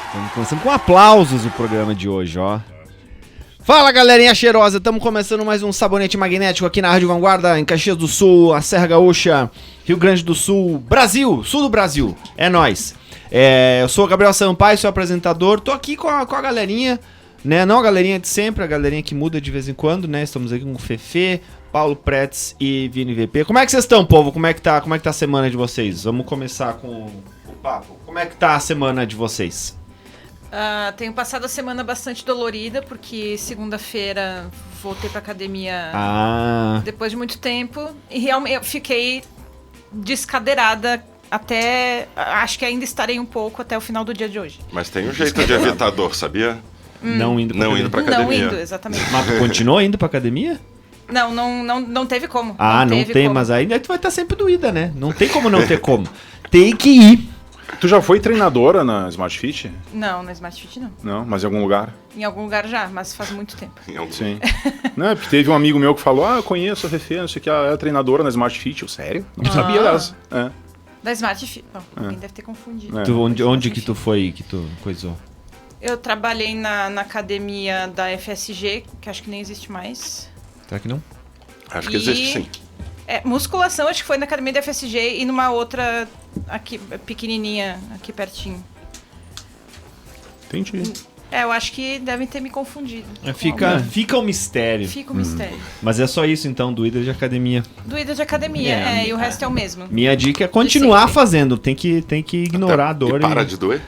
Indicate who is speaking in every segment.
Speaker 1: Estamos começando com aplausos o programa de hoje, ó. Fala, galerinha cheirosa, estamos começando mais um Sabonete Magnético aqui na Rádio Vanguarda, em Caxias do Sul, a Serra Gaúcha, Rio Grande do Sul, Brasil, sul do Brasil, é nóis. Eu sou o Gabriel Sampaio, sou apresentador, tô aqui com a galerinha, né, não a galerinha de sempre, a galerinha que muda de vez em quando, né, estamos aqui com o Fefe, Paulo Pretz e Vini VP. Como é que vocês estão, povo? Como é que tá a semana de vocês? Vamos começar com o papo. Como é que tá a semana de vocês?
Speaker 2: Tenho passado a semana bastante dolorida, porque segunda-feira voltei pra academia depois de muito tempo. E realmente eu fiquei descadeirada até... Acho que ainda estarei um pouco até o final do dia de hoje.
Speaker 3: Mas tem um jeito de evitar dor, sabia?
Speaker 1: Não indo pra academia.
Speaker 2: Não indo, exatamente.
Speaker 1: Mas tu continuou indo pra academia?
Speaker 2: Não teve como.
Speaker 1: Não tem, como. Mas aí tu vai estar sempre doída, né? Não tem como não ter como. Tem que ir.
Speaker 4: Tu já foi treinadora na Smart Fit?
Speaker 2: Não, na Smart Fit não.
Speaker 4: Não, mas em algum lugar?
Speaker 2: Em algum lugar já, mas faz muito tempo.
Speaker 4: Sim. Não, porque teve um amigo meu que falou, eu conheço a Fefe, não sei o que, ela é treinadora na Smart Fit. Eu, sério? Não sabia dessa. É.
Speaker 2: Da Smart Fit? Bom, alguém deve ter confundido.
Speaker 1: Onde que tu foi, que tu coisou?
Speaker 2: Eu trabalhei na academia da FSG, que acho que nem existe mais.
Speaker 1: Será que não?
Speaker 3: Acho que existe sim.
Speaker 2: Musculação, acho que foi na academia da FSG e numa outra aqui, pequenininha, aqui pertinho.
Speaker 4: Entendi.
Speaker 2: Eu acho que devem ter me confundido.
Speaker 1: Fica o mistério.
Speaker 2: Fica o mistério.
Speaker 1: Mas é só isso então, doída de academia.
Speaker 2: Doída de academia, e o resto é o mesmo.
Speaker 1: Minha dica é continuar fazendo, tem que ignorar a dor.
Speaker 3: E para de doer?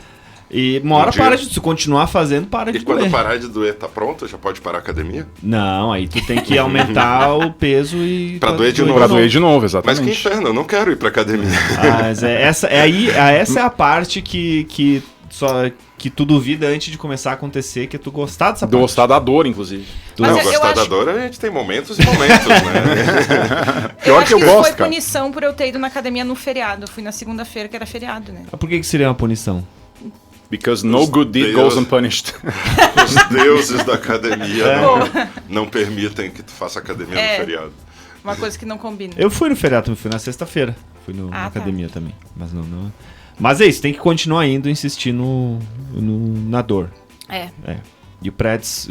Speaker 1: E uma hora para de... Se continuar fazendo, para de doer.
Speaker 3: E quando parar de doer, tá pronto? Já pode parar a academia?
Speaker 1: Não, aí tu tem que aumentar o peso e...
Speaker 3: Pra doer de novo.
Speaker 4: Pra doer de novo, exatamente.
Speaker 3: Mas que inferno, eu não quero ir pra academia.
Speaker 1: Mas essa é a parte que tu duvida antes de começar a acontecer, que é tu gostar dessa parte.
Speaker 4: Gostar da dor, inclusive.
Speaker 3: Gostar da dor, a gente tem momentos e momentos, né?
Speaker 4: Pior que eu gosto,
Speaker 2: foi
Speaker 4: cara.
Speaker 2: Punição por eu ter ido na academia no feriado. Eu fui na segunda-feira, que era feriado, né?
Speaker 1: Por que seria uma punição?
Speaker 4: Because no good deed goes unpunished.
Speaker 3: Os deuses da academia não permitem que tu faça academia no feriado.
Speaker 2: Uma coisa que não combina.
Speaker 1: Eu fui no feriado, fui na sexta-feira. Fui na academia também. Mas não. Mas é isso, tem que continuar indo e insistir na dor. E o Pretz,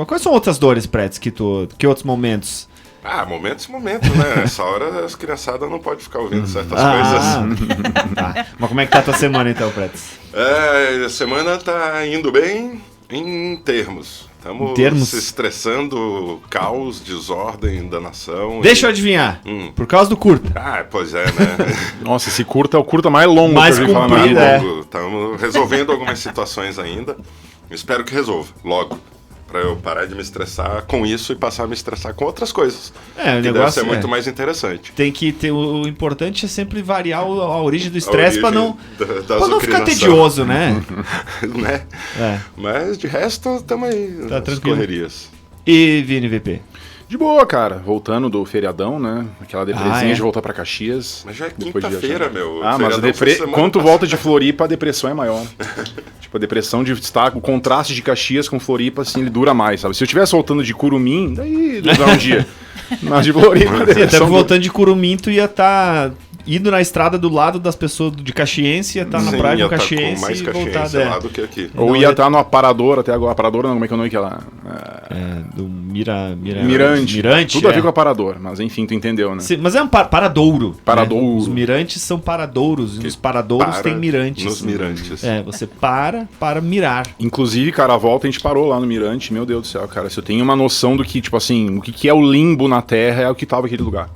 Speaker 1: quais são outras dores, Pretz, que outros momentos?
Speaker 3: Momentos, né? Essa hora as criançadas não podem ficar ouvindo certas coisas.
Speaker 1: Tá. Mas como é que tá a tua semana então, Pretz?
Speaker 3: A semana tá indo bem em termos. Estamos se estressando, caos, desordem da nação.
Speaker 1: Deixa eu adivinhar. Por causa do curta.
Speaker 3: Pois é, né?
Speaker 4: Nossa, esse curta é o curta mais longo.
Speaker 1: Mais comprido,
Speaker 3: Estamos resolvendo algumas situações ainda. Espero que resolva logo. Pra eu parar de me estressar com isso e passar a me estressar com outras coisas.
Speaker 1: O
Speaker 3: que deve ser muito mais interessante.
Speaker 1: Tem que ter... O importante é sempre variar a origem do estresse pra não ficar tedioso, né?
Speaker 3: Né? Mas de resto, estamos aí nas correrias.
Speaker 1: E Vini VP?
Speaker 4: De boa, cara. Voltando do feriadão, né? Aquela depresinha de voltar pra Caxias.
Speaker 3: Mas já é quinta-feira, meu.
Speaker 4: Mas quando tu volta de Floripa, a depressão é maior. Tipo, a depressão de estar, o contraste de Caxias com Floripa, assim, ele dura mais, sabe? Se eu estivesse voltando de Curumim, daí dura um dia. Mas de Floripa, a depressão...
Speaker 1: Até voltando de Curumim, tu ia estar... indo na estrada do lado das pessoas de Caxiense, ia estar na praia do Caxiense
Speaker 3: com mais
Speaker 1: e
Speaker 3: Caxiense
Speaker 1: voltar.
Speaker 3: lá do que aqui.
Speaker 4: Ou ia estar no aparador até agora. Aparador não, como é que é o nome que ela...
Speaker 1: Do
Speaker 4: Mirante. Tudo a ver com aparador, mas enfim, tu entendeu, né?
Speaker 1: Sim, mas é um paradouro.
Speaker 4: Paradouro.
Speaker 1: Né? Os mirantes são paradouros, e nos paradouros tem mirantes.
Speaker 3: Nos mirantes.
Speaker 1: Você para mirar.
Speaker 4: Inclusive, cara, a volta a gente parou lá no Mirante, meu Deus do céu, cara. Se eu tenho uma noção do que, tipo assim, o que é o limbo na Terra, é o que tava aquele lugar.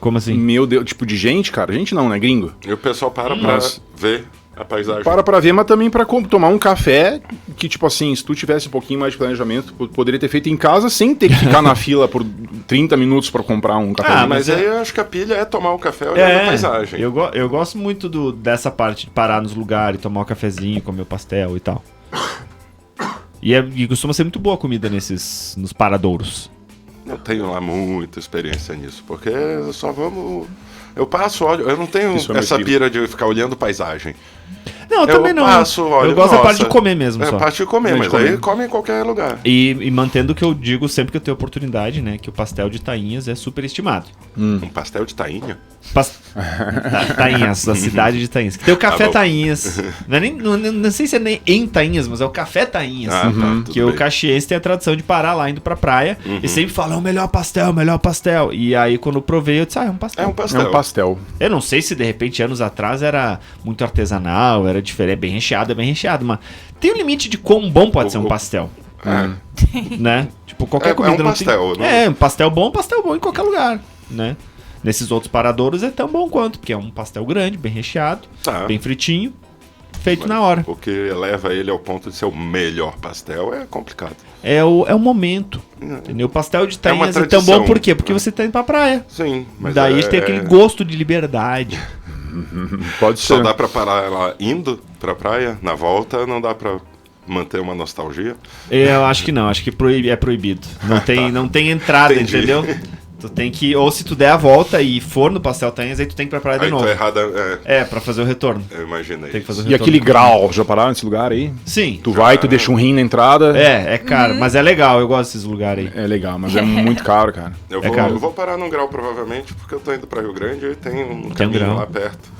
Speaker 1: Como assim?
Speaker 4: Meu Deus, tipo de gente, cara. Gente não, né? Gringo.
Speaker 3: E o pessoal para pra ver a paisagem.
Speaker 4: Para pra ver, mas também pra tomar um café que, tipo assim, se tu tivesse um pouquinho mais de planejamento, poderia ter feito em casa sem ter que ficar na fila por 30 minutos pra comprar um café.
Speaker 3: Mas aí eu acho que a pilha é tomar um café olhando a paisagem.
Speaker 1: Eu gosto muito dessa parte de parar nos lugares, tomar um cafezinho, comer o pastel e tal. E costuma ser muito boa a comida nos paradouros.
Speaker 3: Não tenho lá muita experiência nisso, porque só vamos... Eu passo, olho, eu não tenho essa pira de ficar olhando paisagem.
Speaker 1: Não, eu também não.
Speaker 3: Olha,
Speaker 1: eu gosto da parte de comer mesmo.
Speaker 3: É a parte de comer, mas aí come em qualquer lugar.
Speaker 1: E mantendo o que eu digo sempre que eu tenho oportunidade, né? Que o pastel de tainhas é super estimado.
Speaker 3: Um pastel de tainha?
Speaker 1: Tainhas, da cidade de Tainhas. Tem o café Tainhas. Não sei se é nem em Tainhas, mas é o café Tainhas. Que o caxiense tem a tradição de parar lá indo pra praia e sempre fala, é o melhor pastel. E aí quando eu provei, eu disse, é um pastel.
Speaker 3: É um pastel.
Speaker 4: É um pastel.
Speaker 1: Eu não sei se de repente anos atrás era muito artesanal, era diferente, bem recheado, mas tem um limite de quão bom pode ser um pastel. Né? Tipo, qualquer comida
Speaker 3: um
Speaker 1: não
Speaker 3: pastel,
Speaker 1: tem... um pastel bom em qualquer lugar, né? Nesses outros paradouros é tão bom quanto, porque é um pastel grande, bem recheado, bem fritinho, feito na hora.
Speaker 3: O que eleva ele ao ponto de ser o melhor pastel é complicado.
Speaker 1: É o momento, entendeu? O pastel de tainhas é tão bom por quê? Porque você tá indo pra praia.
Speaker 3: Sim, mas
Speaker 1: daí tem aquele gosto de liberdade.
Speaker 4: Pode ser.
Speaker 3: Só dá pra parar ela indo pra praia, na volta não dá pra manter uma nostalgia?
Speaker 1: Eu acho que não, acho que é proibido. Não tem entrada,
Speaker 3: Entendi.
Speaker 1: entendeu? Tu tem que, ou se tu der a volta e for no pastel Tainhas, aí tu tem que ir pra praia de
Speaker 3: Aí
Speaker 1: novo.
Speaker 3: tô errada,
Speaker 1: Pra fazer o retorno.
Speaker 3: eu imaginei.
Speaker 1: Tem que fazer o
Speaker 4: E
Speaker 1: retorno.
Speaker 4: aquele grau, já pararam nesse lugar aí?
Speaker 1: Sim.
Speaker 4: Tu vai, tu deixa um rim na entrada.
Speaker 1: É caro, mas é legal, eu gosto desses lugares aí.
Speaker 4: É legal, mas é muito caro, cara.
Speaker 3: Eu vou parar num grau provavelmente, porque eu tô indo pra Rio Grande e tem um caminho
Speaker 1: grau
Speaker 3: lá perto.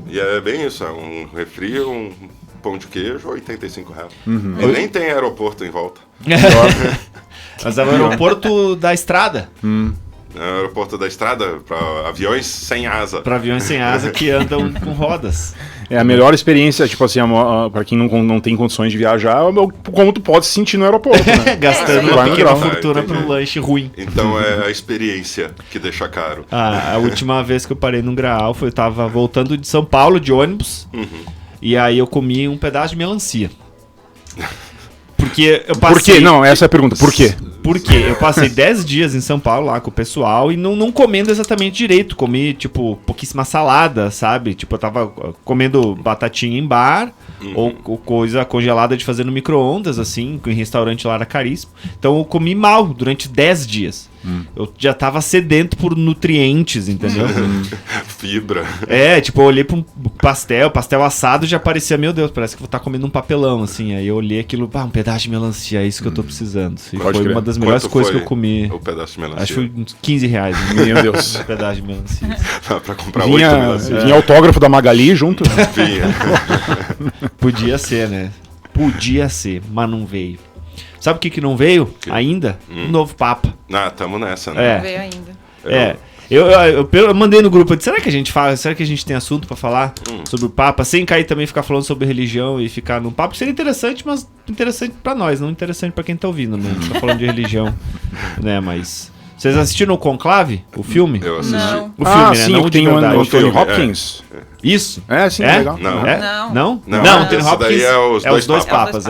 Speaker 3: E é bem isso, é um refri, um pão de queijo, R$85. E nem tem aeroporto em volta.
Speaker 1: Mas é o aeroporto da estrada.
Speaker 3: É o aeroporto da estrada para aviões sem asa.
Speaker 1: Pra aviões sem asa que andam com rodas.
Speaker 4: É a melhor experiência, tipo assim, pra quem não tem condições de viajar, como tu pode se sentir no aeroporto, né?
Speaker 1: Gastando
Speaker 4: Vai
Speaker 1: uma
Speaker 4: no
Speaker 1: pequena
Speaker 4: grau.
Speaker 1: fortuna
Speaker 3: Entendi.
Speaker 1: pra um lanche ruim.
Speaker 3: Então é a experiência que deixa caro.
Speaker 1: A última vez que eu parei num Graal eu tava voltando de São Paulo de ônibus. E aí eu comi um pedaço de melancia. Porque eu passei...
Speaker 4: Por quê? Não, essa é a pergunta. Por quê?
Speaker 1: Porque eu passei 10 dias em São Paulo lá com o pessoal e não comendo exatamente direito. Comi, tipo, pouquíssima salada, sabe? Tipo, eu tava comendo batatinha em bar ou coisa congelada de fazer no micro-ondas, assim, em restaurante lá era caríssimo. Então eu comi mal durante 10 dias. Eu já tava sedento por nutrientes, entendeu?
Speaker 3: Fibra.
Speaker 1: Tipo, eu olhei pra um pastel assado já parecia, meu Deus, parece que eu vou estar comendo um papelão, assim. Aí eu olhei aquilo, um pedaço de melancia, é isso que eu tô precisando. E
Speaker 4: Pode
Speaker 1: foi
Speaker 4: crer.
Speaker 1: uma das melhores
Speaker 3: Quanto
Speaker 1: coisas que
Speaker 3: foi
Speaker 1: eu comi.
Speaker 3: o pedaço de melancia?
Speaker 1: Acho que foi uns 15 reais.
Speaker 4: Meu Deus.
Speaker 1: Um pedaço de melancia.
Speaker 3: Dá pra comprar 8 melancias.
Speaker 4: Vinha autógrafo da Magali junto.
Speaker 3: Vinha.
Speaker 1: Podia ser, né? Podia ser, mas não veio. Sabe o que não veio ainda? O novo Papa.
Speaker 3: Tamo nessa, né?
Speaker 2: Não veio ainda.
Speaker 1: Eu mandei no grupo, eu disse, será que a gente fala, será que a gente tem assunto pra falar sobre o Papa, sem cair também ficar falando sobre religião e ficar num papo? Seria interessante, mas interessante pra nós, não interessante pra quem tá ouvindo, né? A gente tá falando de religião, né? Mas... Vocês assistiram o Conclave, o filme?
Speaker 3: Eu assisti.
Speaker 2: Não.
Speaker 1: O filme, né?
Speaker 4: Sim,
Speaker 1: Não
Speaker 4: que
Speaker 1: de
Speaker 4: tem o
Speaker 1: verdade.
Speaker 4: Anthony
Speaker 3: filme,
Speaker 4: Hopkins.
Speaker 1: Isso?
Speaker 4: Sim, é legal.
Speaker 3: Não.
Speaker 1: É?
Speaker 2: Não.
Speaker 1: Não?
Speaker 3: Não,
Speaker 1: Não, Anthony
Speaker 3: esse
Speaker 1: Hopkins
Speaker 3: daí é os dois
Speaker 1: papas,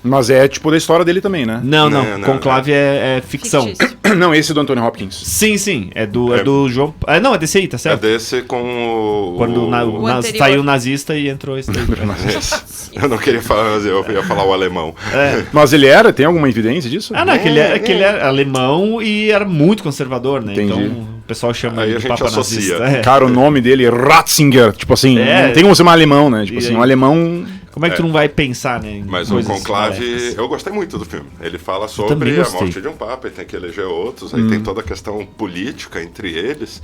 Speaker 4: Mas é tipo da história dele também, né?
Speaker 1: Não,
Speaker 3: Não,
Speaker 1: Conclave é ficção.
Speaker 2: Fictício.
Speaker 4: Não, esse do Anthony Hopkins.
Speaker 1: Sim, é do João... não, é desse aí, tá
Speaker 3: É
Speaker 1: certo?
Speaker 3: desse com o...
Speaker 1: Quando
Speaker 2: O anterior.
Speaker 1: saiu o nazista e entrou esse daí.
Speaker 3: Eu não queria falar, mas eu ia falar o alemão.
Speaker 4: Mas tem alguma evidência disso?
Speaker 1: Não, que ele era alemão e era muito conservador, né?
Speaker 4: Entendi.
Speaker 1: Então o pessoal chama
Speaker 3: Aí
Speaker 1: ele
Speaker 3: a
Speaker 1: de
Speaker 3: gente
Speaker 1: Papa
Speaker 3: associa.
Speaker 1: nazista.
Speaker 4: Cara, o nome dele é Ratzinger. Tipo assim, não tem como ser um alemão, né? Tipo
Speaker 1: E
Speaker 4: assim,
Speaker 1: aí?
Speaker 4: um alemão...
Speaker 1: Como é que tu não vai pensar, né? Em
Speaker 3: Mas o
Speaker 1: coisas
Speaker 3: Conclave,
Speaker 1: maléficas?
Speaker 3: eu gostei muito do filme. Ele fala
Speaker 1: também
Speaker 3: sobre a
Speaker 1: gostei.
Speaker 3: morte de um papa e tem que eleger outros. Aí tem toda a questão política entre eles.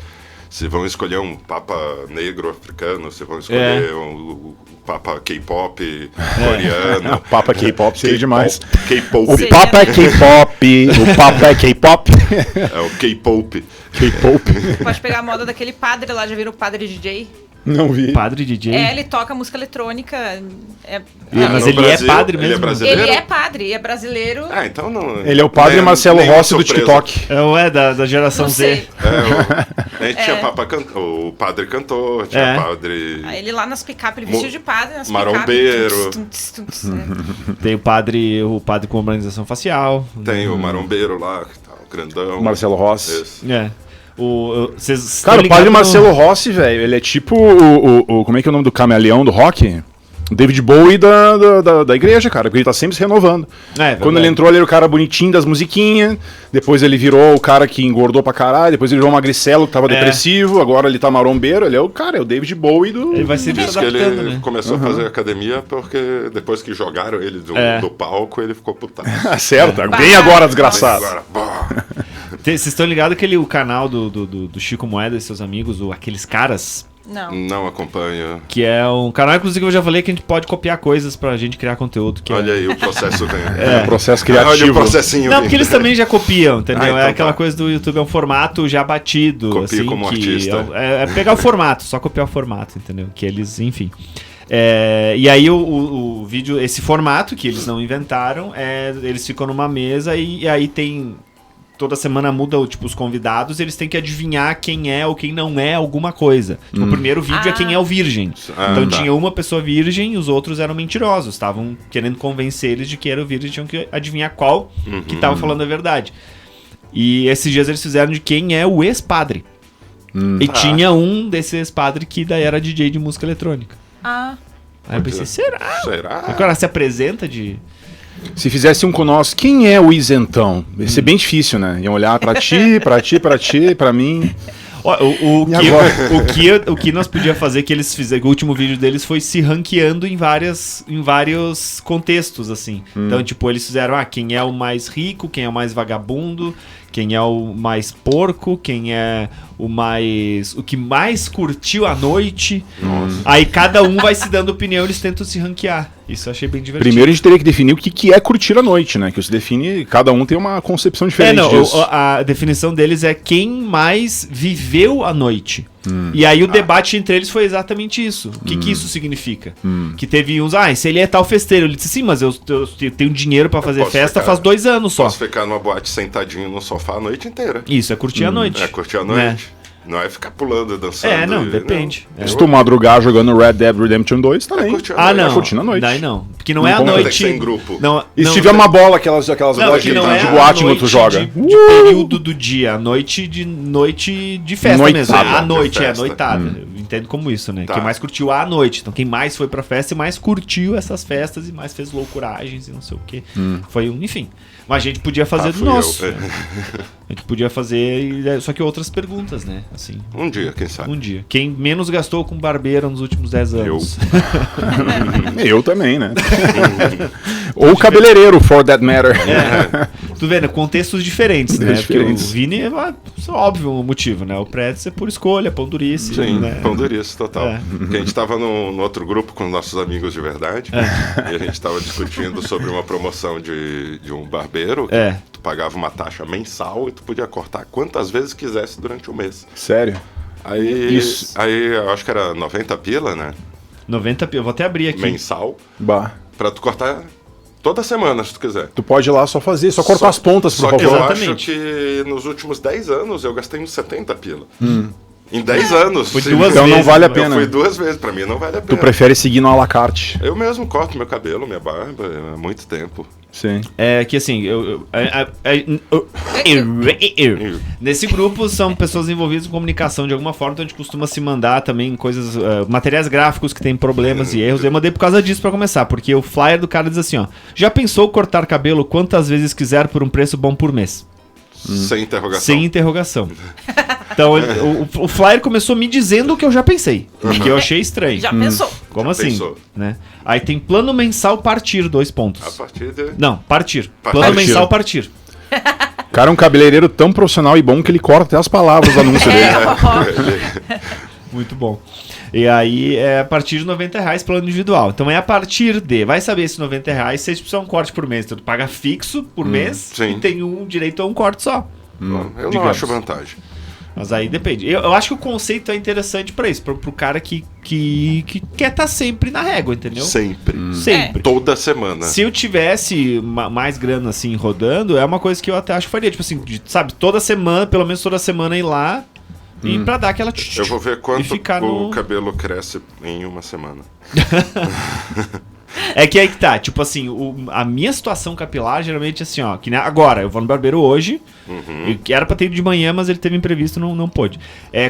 Speaker 3: Se vão escolher um papa negro africano, se vão escolher o papa K-pop coreano.
Speaker 4: Papa K-pop seria demais.
Speaker 3: K-pop.
Speaker 4: O
Speaker 2: Seria,
Speaker 4: Papa é
Speaker 2: né?
Speaker 4: K-pop. O Papa é K-pop.
Speaker 3: É o K-pop.
Speaker 4: K-pop.
Speaker 2: Pode pegar a moda daquele padre lá, já viram o padre DJ?
Speaker 4: Não vi.
Speaker 1: Padre DJ?
Speaker 2: Ele toca música eletrônica.
Speaker 1: Mas
Speaker 3: No
Speaker 1: ele
Speaker 3: Brasil,
Speaker 1: é padre
Speaker 3: ele é
Speaker 1: mesmo?
Speaker 3: brasileiro?
Speaker 2: Ele é padre, é brasileiro.
Speaker 3: Então não...
Speaker 4: Ele é o padre Marcelo
Speaker 3: nenhuma
Speaker 4: Rossi do
Speaker 3: surpresa.
Speaker 4: TikTok.
Speaker 1: Da geração
Speaker 2: Não
Speaker 1: Z.
Speaker 2: sei.
Speaker 3: A gente tinha o padre cantor, tinha padre...
Speaker 2: Aí ele lá nas picape, ele vestiu de padre, nas
Speaker 3: marombeiro.
Speaker 1: Tem o padre com organização facial.
Speaker 3: Tem o marombeiro lá, que tá, o grandão.
Speaker 4: Marcelo Rossi.
Speaker 3: Esse.
Speaker 1: Vocês
Speaker 4: Cara,
Speaker 1: estão
Speaker 4: o padre
Speaker 1: ligados
Speaker 4: Marcelo Rossi, velho, ele é tipo o... Como é que é o nome do camaleão do rock? David Bowie da igreja, cara, porque ele tá sempre se renovando. Quando ele entrou, ele era o cara bonitinho das musiquinhas, depois ele virou o cara que engordou pra caralho, depois ele virou magricelo que tava depressivo, agora ele tá marombeiro, ele é o cara, é o David Bowie do...
Speaker 1: Ele vai se
Speaker 3: Diz que ele começou a fazer academia porque depois que jogaram ele do palco, ele ficou putado.
Speaker 4: Certo, vem agora, desgraçado.
Speaker 1: Vocês estão ligados que o canal do Chico Moeda e seus amigos, Aqueles Caras...
Speaker 3: Não acompanho.
Speaker 1: Que é um canal, inclusive, que eu já falei que a gente pode copiar coisas pra gente criar conteúdo.
Speaker 3: Olha aí o processo vem.
Speaker 4: O processo criativo.
Speaker 3: Olha o processinho.
Speaker 1: Não, porque eles também já copiam, entendeu? Então é aquela coisa do YouTube, é um formato já batido.
Speaker 3: Copia assim, como artista.
Speaker 1: É pegar o formato, só copiar o formato, entendeu? Que eles, enfim... e aí o vídeo, esse formato que eles não inventaram, eles ficam numa mesa e aí tem... Toda semana muda os convidados, eles têm que adivinhar quem é ou quem não é alguma coisa. Tipo, o primeiro vídeo é quem é o virgem. Então tinha uma pessoa virgem e os outros eram mentirosos. Estavam querendo convencer eles de que era o virgem, tinham que adivinhar qual que estava falando a verdade. E esses dias eles fizeram de quem é o ex-padre. E tinha um desses ex-padre que daí era DJ de música eletrônica. Aí eu pensei, será? O cara se apresenta de...
Speaker 4: Se fizesse um com nós, quem é o isentão? Ia ser bem difícil, né? Iam olhar pra ti, pra mim.
Speaker 1: O que nós podíamos fazer, que eles fizeram, o último vídeo deles foi se ranqueando em vários contextos, assim. Então, tipo, eles fizeram, quem é o mais rico, quem é o mais vagabundo, quem é o mais porco, quem é o que mais curtiu a noite.
Speaker 3: Nossa.
Speaker 1: Aí cada um vai se dando opinião, eles tentam se ranquear. Isso eu achei bem divertido.
Speaker 4: Primeiro a gente teria que definir o que é curtir a noite, né? Que se define, cada um tem uma concepção diferente disso.
Speaker 1: A definição deles é quem mais viveu a noite. E aí o debate entre eles foi exatamente isso. O que isso significa? Que teve uns, se ele é tal festeiro. Ele disse, sim, mas eu tenho dinheiro pra fazer festa faz 2 anos só.
Speaker 3: Posso ficar numa boate sentadinho no sofá a noite inteira.
Speaker 1: Isso, é curtir a noite.
Speaker 3: É curtir a noite. Não é ficar pulando, dançando.
Speaker 1: Depende.
Speaker 4: Se tu madrugar jogando Red Dead Redemption 2, também.
Speaker 1: Não.
Speaker 4: É curtindo a noite.
Speaker 1: Daí não. Porque não é a noite...
Speaker 3: Tem que ser em grupo.
Speaker 4: E se tiver uma bola, aquelas bolas de boate enquanto tu joga?
Speaker 1: De período do dia. A noite de festa mesmo. A noite, noitada. Eu entendo como isso, né? Quem mais curtiu a noite. Então quem mais foi pra festa e mais curtiu essas festas e mais fez loucuragens e não sei o quê. Foi enfim. Mas a gente podia fazer do nosso. A gente podia fazer, só que outras perguntas, né? Assim,
Speaker 3: um dia, quem sabe.
Speaker 1: Um dia. Quem menos gastou com barbeiro nos últimos 10 anos?
Speaker 4: Eu também, né? Ou cabeleireiro, for that matter.
Speaker 1: Tu vê, né? Contextos diferentes, né? Porque o Vini é óbvio o motivo, né? O Pretz é por escolha, pão durice.
Speaker 3: Sim,
Speaker 1: né?
Speaker 3: pão durice, total. Porque a gente tava no outro grupo com nossos amigos de verdade e a gente tava discutindo sobre uma promoção de um barbeiro que tu pagava uma taxa mensal e tu podia cortar quantas vezes quisesse durante o mês.
Speaker 4: Sério?
Speaker 3: Aí eu acho que era 90 pila, né?
Speaker 1: 90 pila, vou até abrir aqui.
Speaker 3: Mensal. Pra tu cortar toda semana, se tu quiser.
Speaker 4: Tu pode ir lá só cortar as pontas, por favor.
Speaker 3: Só que eu acho que nos últimos 10 anos eu gastei uns 70 pila. Em 10 anos.
Speaker 1: Foi 2 vezes.
Speaker 4: Então não vale a pena.
Speaker 3: Foi 2 vezes, pra mim não vale a pena.
Speaker 4: Tu prefere seguir no à la carte.
Speaker 3: Eu mesmo corto meu cabelo, minha barba, há muito tempo.
Speaker 4: Sim.
Speaker 1: É que assim, nesse grupo são pessoas envolvidas em comunicação de alguma forma, então a gente costuma se mandar também coisas, materiais gráficos que tem problemas e erros. Eu mandei por causa disso pra começar, porque o flyer do cara diz assim, já pensou cortar cabelo quantas vezes quiser por um preço bom por mês?
Speaker 3: Sem interrogação.
Speaker 1: Sem interrogação. Então o flyer começou me dizendo o que eu já pensei, que eu achei estranho.
Speaker 2: Já pensou.
Speaker 1: Como
Speaker 3: Já
Speaker 1: assim?
Speaker 3: pensou.
Speaker 1: Né? Aí tem plano mensal partir, 2 pontos.
Speaker 3: A partir de...
Speaker 1: Não, partir.
Speaker 3: Partir.
Speaker 1: Plano mensal partir.
Speaker 4: O cara é um cabeleireiro tão profissional e bom que ele corta até as palavras do anúncio dele.
Speaker 1: Muito bom. E aí é a partir de R$90 plano individual. Então é a partir de... Vai saber se R$90 se eles precisam um corte por mês. Então tu paga fixo por mês
Speaker 3: sim.
Speaker 1: e tem direito a um corte só.
Speaker 3: Eu não
Speaker 1: digamos.
Speaker 3: acho vantagem.
Speaker 1: Mas aí depende. Eu acho que o conceito é interessante pra isso. Pro cara que quer estar sempre na régua, entendeu?
Speaker 3: Sempre.
Speaker 1: Sempre.
Speaker 3: Toda semana.
Speaker 1: Se eu tivesse mais grana assim rodando, é uma coisa que eu até acho que faria. Tipo assim, sabe, toda semana, pelo menos toda semana ir lá e pra dar aquela...
Speaker 3: Eu vou ver quanto
Speaker 1: o
Speaker 3: cabelo cresce em uma semana.
Speaker 1: É que aí que tá, tipo assim, a minha situação capilar geralmente é assim, ó, que agora, eu vou no barbeiro hoje, que era pra ter ido de manhã, mas ele teve imprevisto, não pôde.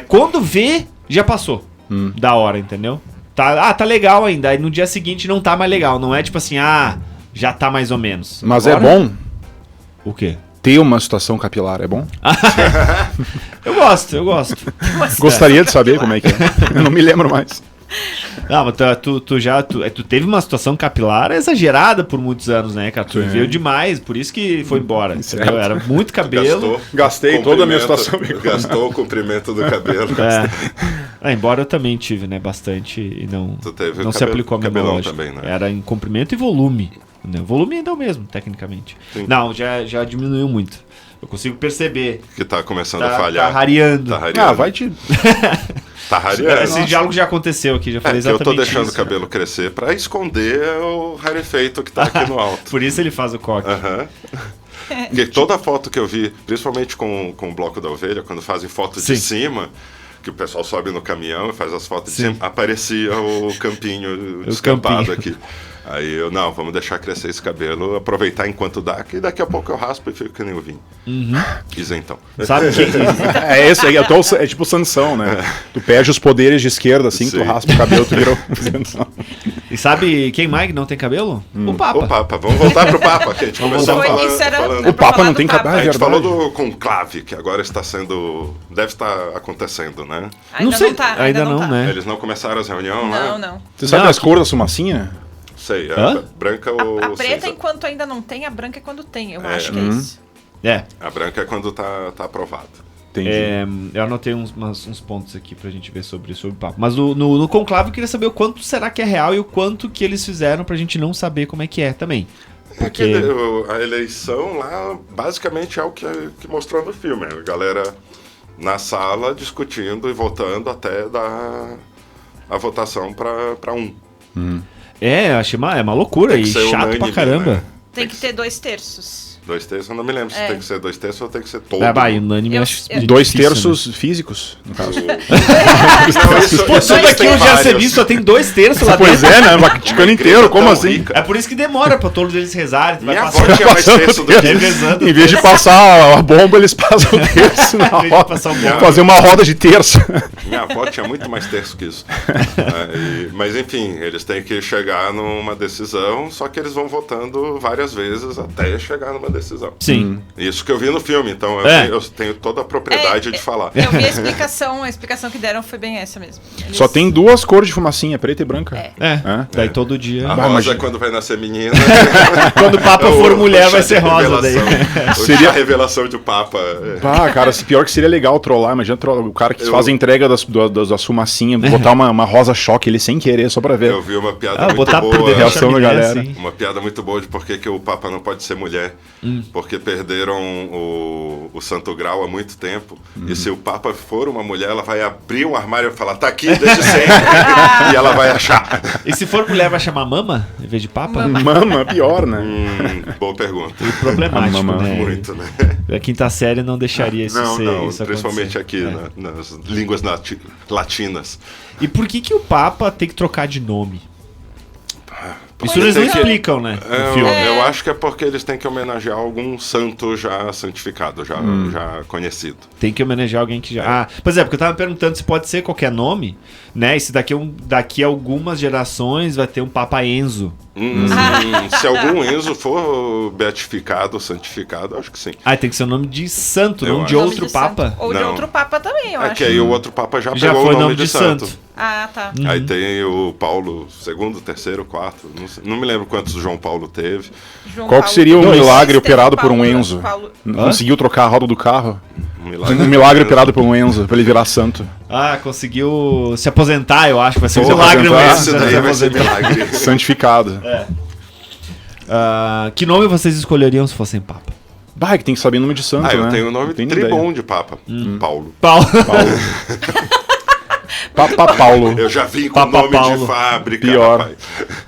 Speaker 1: Quando vê, já passou da hora, entendeu? tá legal ainda. Aí no dia seguinte não tá mais legal. Não é tipo assim, já tá mais ou menos.
Speaker 4: Mas
Speaker 1: Agora,
Speaker 4: é bom
Speaker 1: o quê?
Speaker 4: ter uma situação capilar, é bom?
Speaker 1: Eu gosto.
Speaker 4: Gostaria de saber como é que é. Eu não me lembro mais.
Speaker 1: Não, mas tu teve uma situação capilar exagerada por muitos anos, né, cara? Tu viveu demais, por isso que foi embora. Entendeu? Era muito cabelo.
Speaker 4: Gastei toda a minha situação.
Speaker 3: Gastou o comprimento do cabelo.
Speaker 1: Embora eu também tive, né, bastante e não se aplicou a minha lógica.
Speaker 3: Também, né?
Speaker 1: Era em comprimento e volume. Né? O volume ainda é o mesmo, tecnicamente. Sim. Não, já diminuiu muito. Eu consigo perceber.
Speaker 3: Que tá começando a falhar.
Speaker 1: Tá rareando.
Speaker 4: Vai te...
Speaker 3: Tá rareando.
Speaker 1: Esse diálogo já aconteceu aqui, já falei exatamente
Speaker 3: eu tô deixando
Speaker 1: isso,
Speaker 3: o cabelo crescer pra esconder o rarefeito que tá aqui no alto.
Speaker 1: Por isso ele faz o coque.
Speaker 3: Porque toda foto que eu vi, principalmente com o Bloco da Ovelha, quando fazem foto de cima, que o pessoal sobe no caminhão e faz as fotos de cima, aparecia o campinho descampado aqui. Aí vamos deixar crescer esse cabelo, aproveitar enquanto dá, que daqui a pouco eu raspo e fico que nem o vinho. Isentão.
Speaker 1: Sabe quem?
Speaker 4: É isso aí, é tipo Sansão, né? Tu perde os poderes de esquerda, assim, tu raspa o cabelo, tu virou Sansão.
Speaker 1: E sabe quem mais não tem cabelo? O Papa.
Speaker 3: O Papa, vamos voltar pro Papa, que a gente começou falando.
Speaker 4: O Papa não tem cabelo,
Speaker 3: a gente falou do conclave, que agora deve estar acontecendo, né?
Speaker 1: Não sei, ainda não, né?
Speaker 3: Eles não começaram as reuniões lá?
Speaker 2: Não.
Speaker 4: Você sabe as cores da fumacinha?
Speaker 3: Sei, a branca ou
Speaker 2: a preta
Speaker 3: cinza.
Speaker 2: Enquanto ainda não tem, a branca é quando tem, eu acho que é isso.
Speaker 3: A branca é quando tá aprovado.
Speaker 4: Entendi.
Speaker 1: Eu anotei uns pontos aqui pra gente ver sobre o papo. Mas no conclave eu queria saber o quanto será que é real e o quanto que eles fizeram pra gente não saber como é que é também.
Speaker 3: Porque a eleição lá basicamente é o que mostrou no filme. A galera na sala discutindo e votando até dar a votação pra um.
Speaker 1: Achei uma loucura e chato pra caramba.
Speaker 3: Né?
Speaker 2: Tem que ter 2/3.
Speaker 3: 2/3, eu não me lembro se tem que ser 2/3 ou tem que ser todo.
Speaker 1: Unânime acho
Speaker 4: 2/3 físicos, no caso.
Speaker 1: Isso daqui eu já recebi, só tem 2/3 lá dentro.
Speaker 4: Pois é, né? Vaticano inteiro, como assim?
Speaker 3: Rica.
Speaker 1: É por isso que demora pra todos eles rezarem.
Speaker 3: Minha avó tinha mais terço do que
Speaker 1: revezando.
Speaker 4: Em vez de passar a bomba, eles passam o terço na roda. Fazer uma roda de terço.
Speaker 3: Minha avó tinha muito mais terço que isso. Mas enfim, eles têm que chegar numa decisão, só que eles vão votando várias vezes até chegar numa decisão.
Speaker 1: Sim.
Speaker 3: Isso que eu vi no filme, então eu tenho toda a propriedade de falar.
Speaker 2: Eu vi a explicação que deram foi bem essa mesmo.
Speaker 4: Só tem 2 cores de fumacinha, preta e branca.
Speaker 1: Daí todo dia.
Speaker 3: A rosa é quando vai nascer menina.
Speaker 1: Quando o Papa for mulher vai ser rosa daí.
Speaker 3: Seria a revelação de Papa.
Speaker 4: Cara, pior que seria legal trollar. Imagina o cara que faz a entrega das fumacinhas, botar uma rosa choque ele sem querer, só pra ver.
Speaker 3: Eu vi uma piada muito boa.
Speaker 4: A reação da galera.
Speaker 3: Uma piada muito boa de por que o Papa não pode ser mulher. Porque perderam o Santo Grau há muito tempo. E se o Papa for uma mulher, ela vai abrir um armário e falar, tá aqui desde sempre. E ela vai achar.
Speaker 1: E se for mulher, vai chamar Mama em vez de Papa?
Speaker 4: Mama, pior, né?
Speaker 3: Boa pergunta.
Speaker 1: E problemático, né?
Speaker 3: Muito, né?
Speaker 1: A quinta série não deixaria isso
Speaker 3: isso principalmente aqui nas línguas latinas.
Speaker 1: E por que o Papa tem que trocar de nome? Isso eles não explicam, né?
Speaker 3: Eu acho que é porque eles têm que homenagear algum santo já santificado, já conhecido.
Speaker 1: Tem que homenagear alguém que já... Pois é, porque eu tava me perguntando se pode ser qualquer nome, né? E se daqui a algumas gerações vai ter um Papa Enzo.
Speaker 3: Se algum Enzo for beatificado, santificado, acho que sim.
Speaker 1: Tem que ser o nome de santo, não de outro Papa?
Speaker 2: Ou de outro Papa também, eu acho.
Speaker 3: Que aí o outro Papa já
Speaker 1: foi
Speaker 3: pegou o nome de santo.
Speaker 2: Tá.
Speaker 3: Aí tem o Paulo II, terceiro, quarto. Não me lembro quantos João Paulo teve.
Speaker 4: Qual que seria um milagre operado por um Enzo? Conseguiu trocar a roda do carro? Um milagre operado por um Enzo, pra ele virar santo.
Speaker 1: Conseguiu se aposentar, eu acho. Vai ser um milagre o Enzo.
Speaker 3: Vai ser milagre.
Speaker 4: Santificado.
Speaker 1: Que nome vocês escolheriam se fossem Papa?
Speaker 4: Que tem que saber o nome de santo, né?
Speaker 3: Eu tenho o nome tribom de Papa. Paulo.
Speaker 4: Papa Paulo.
Speaker 3: Eu já vim com o nome de fábrica.
Speaker 4: Pior.
Speaker 3: Rapaz.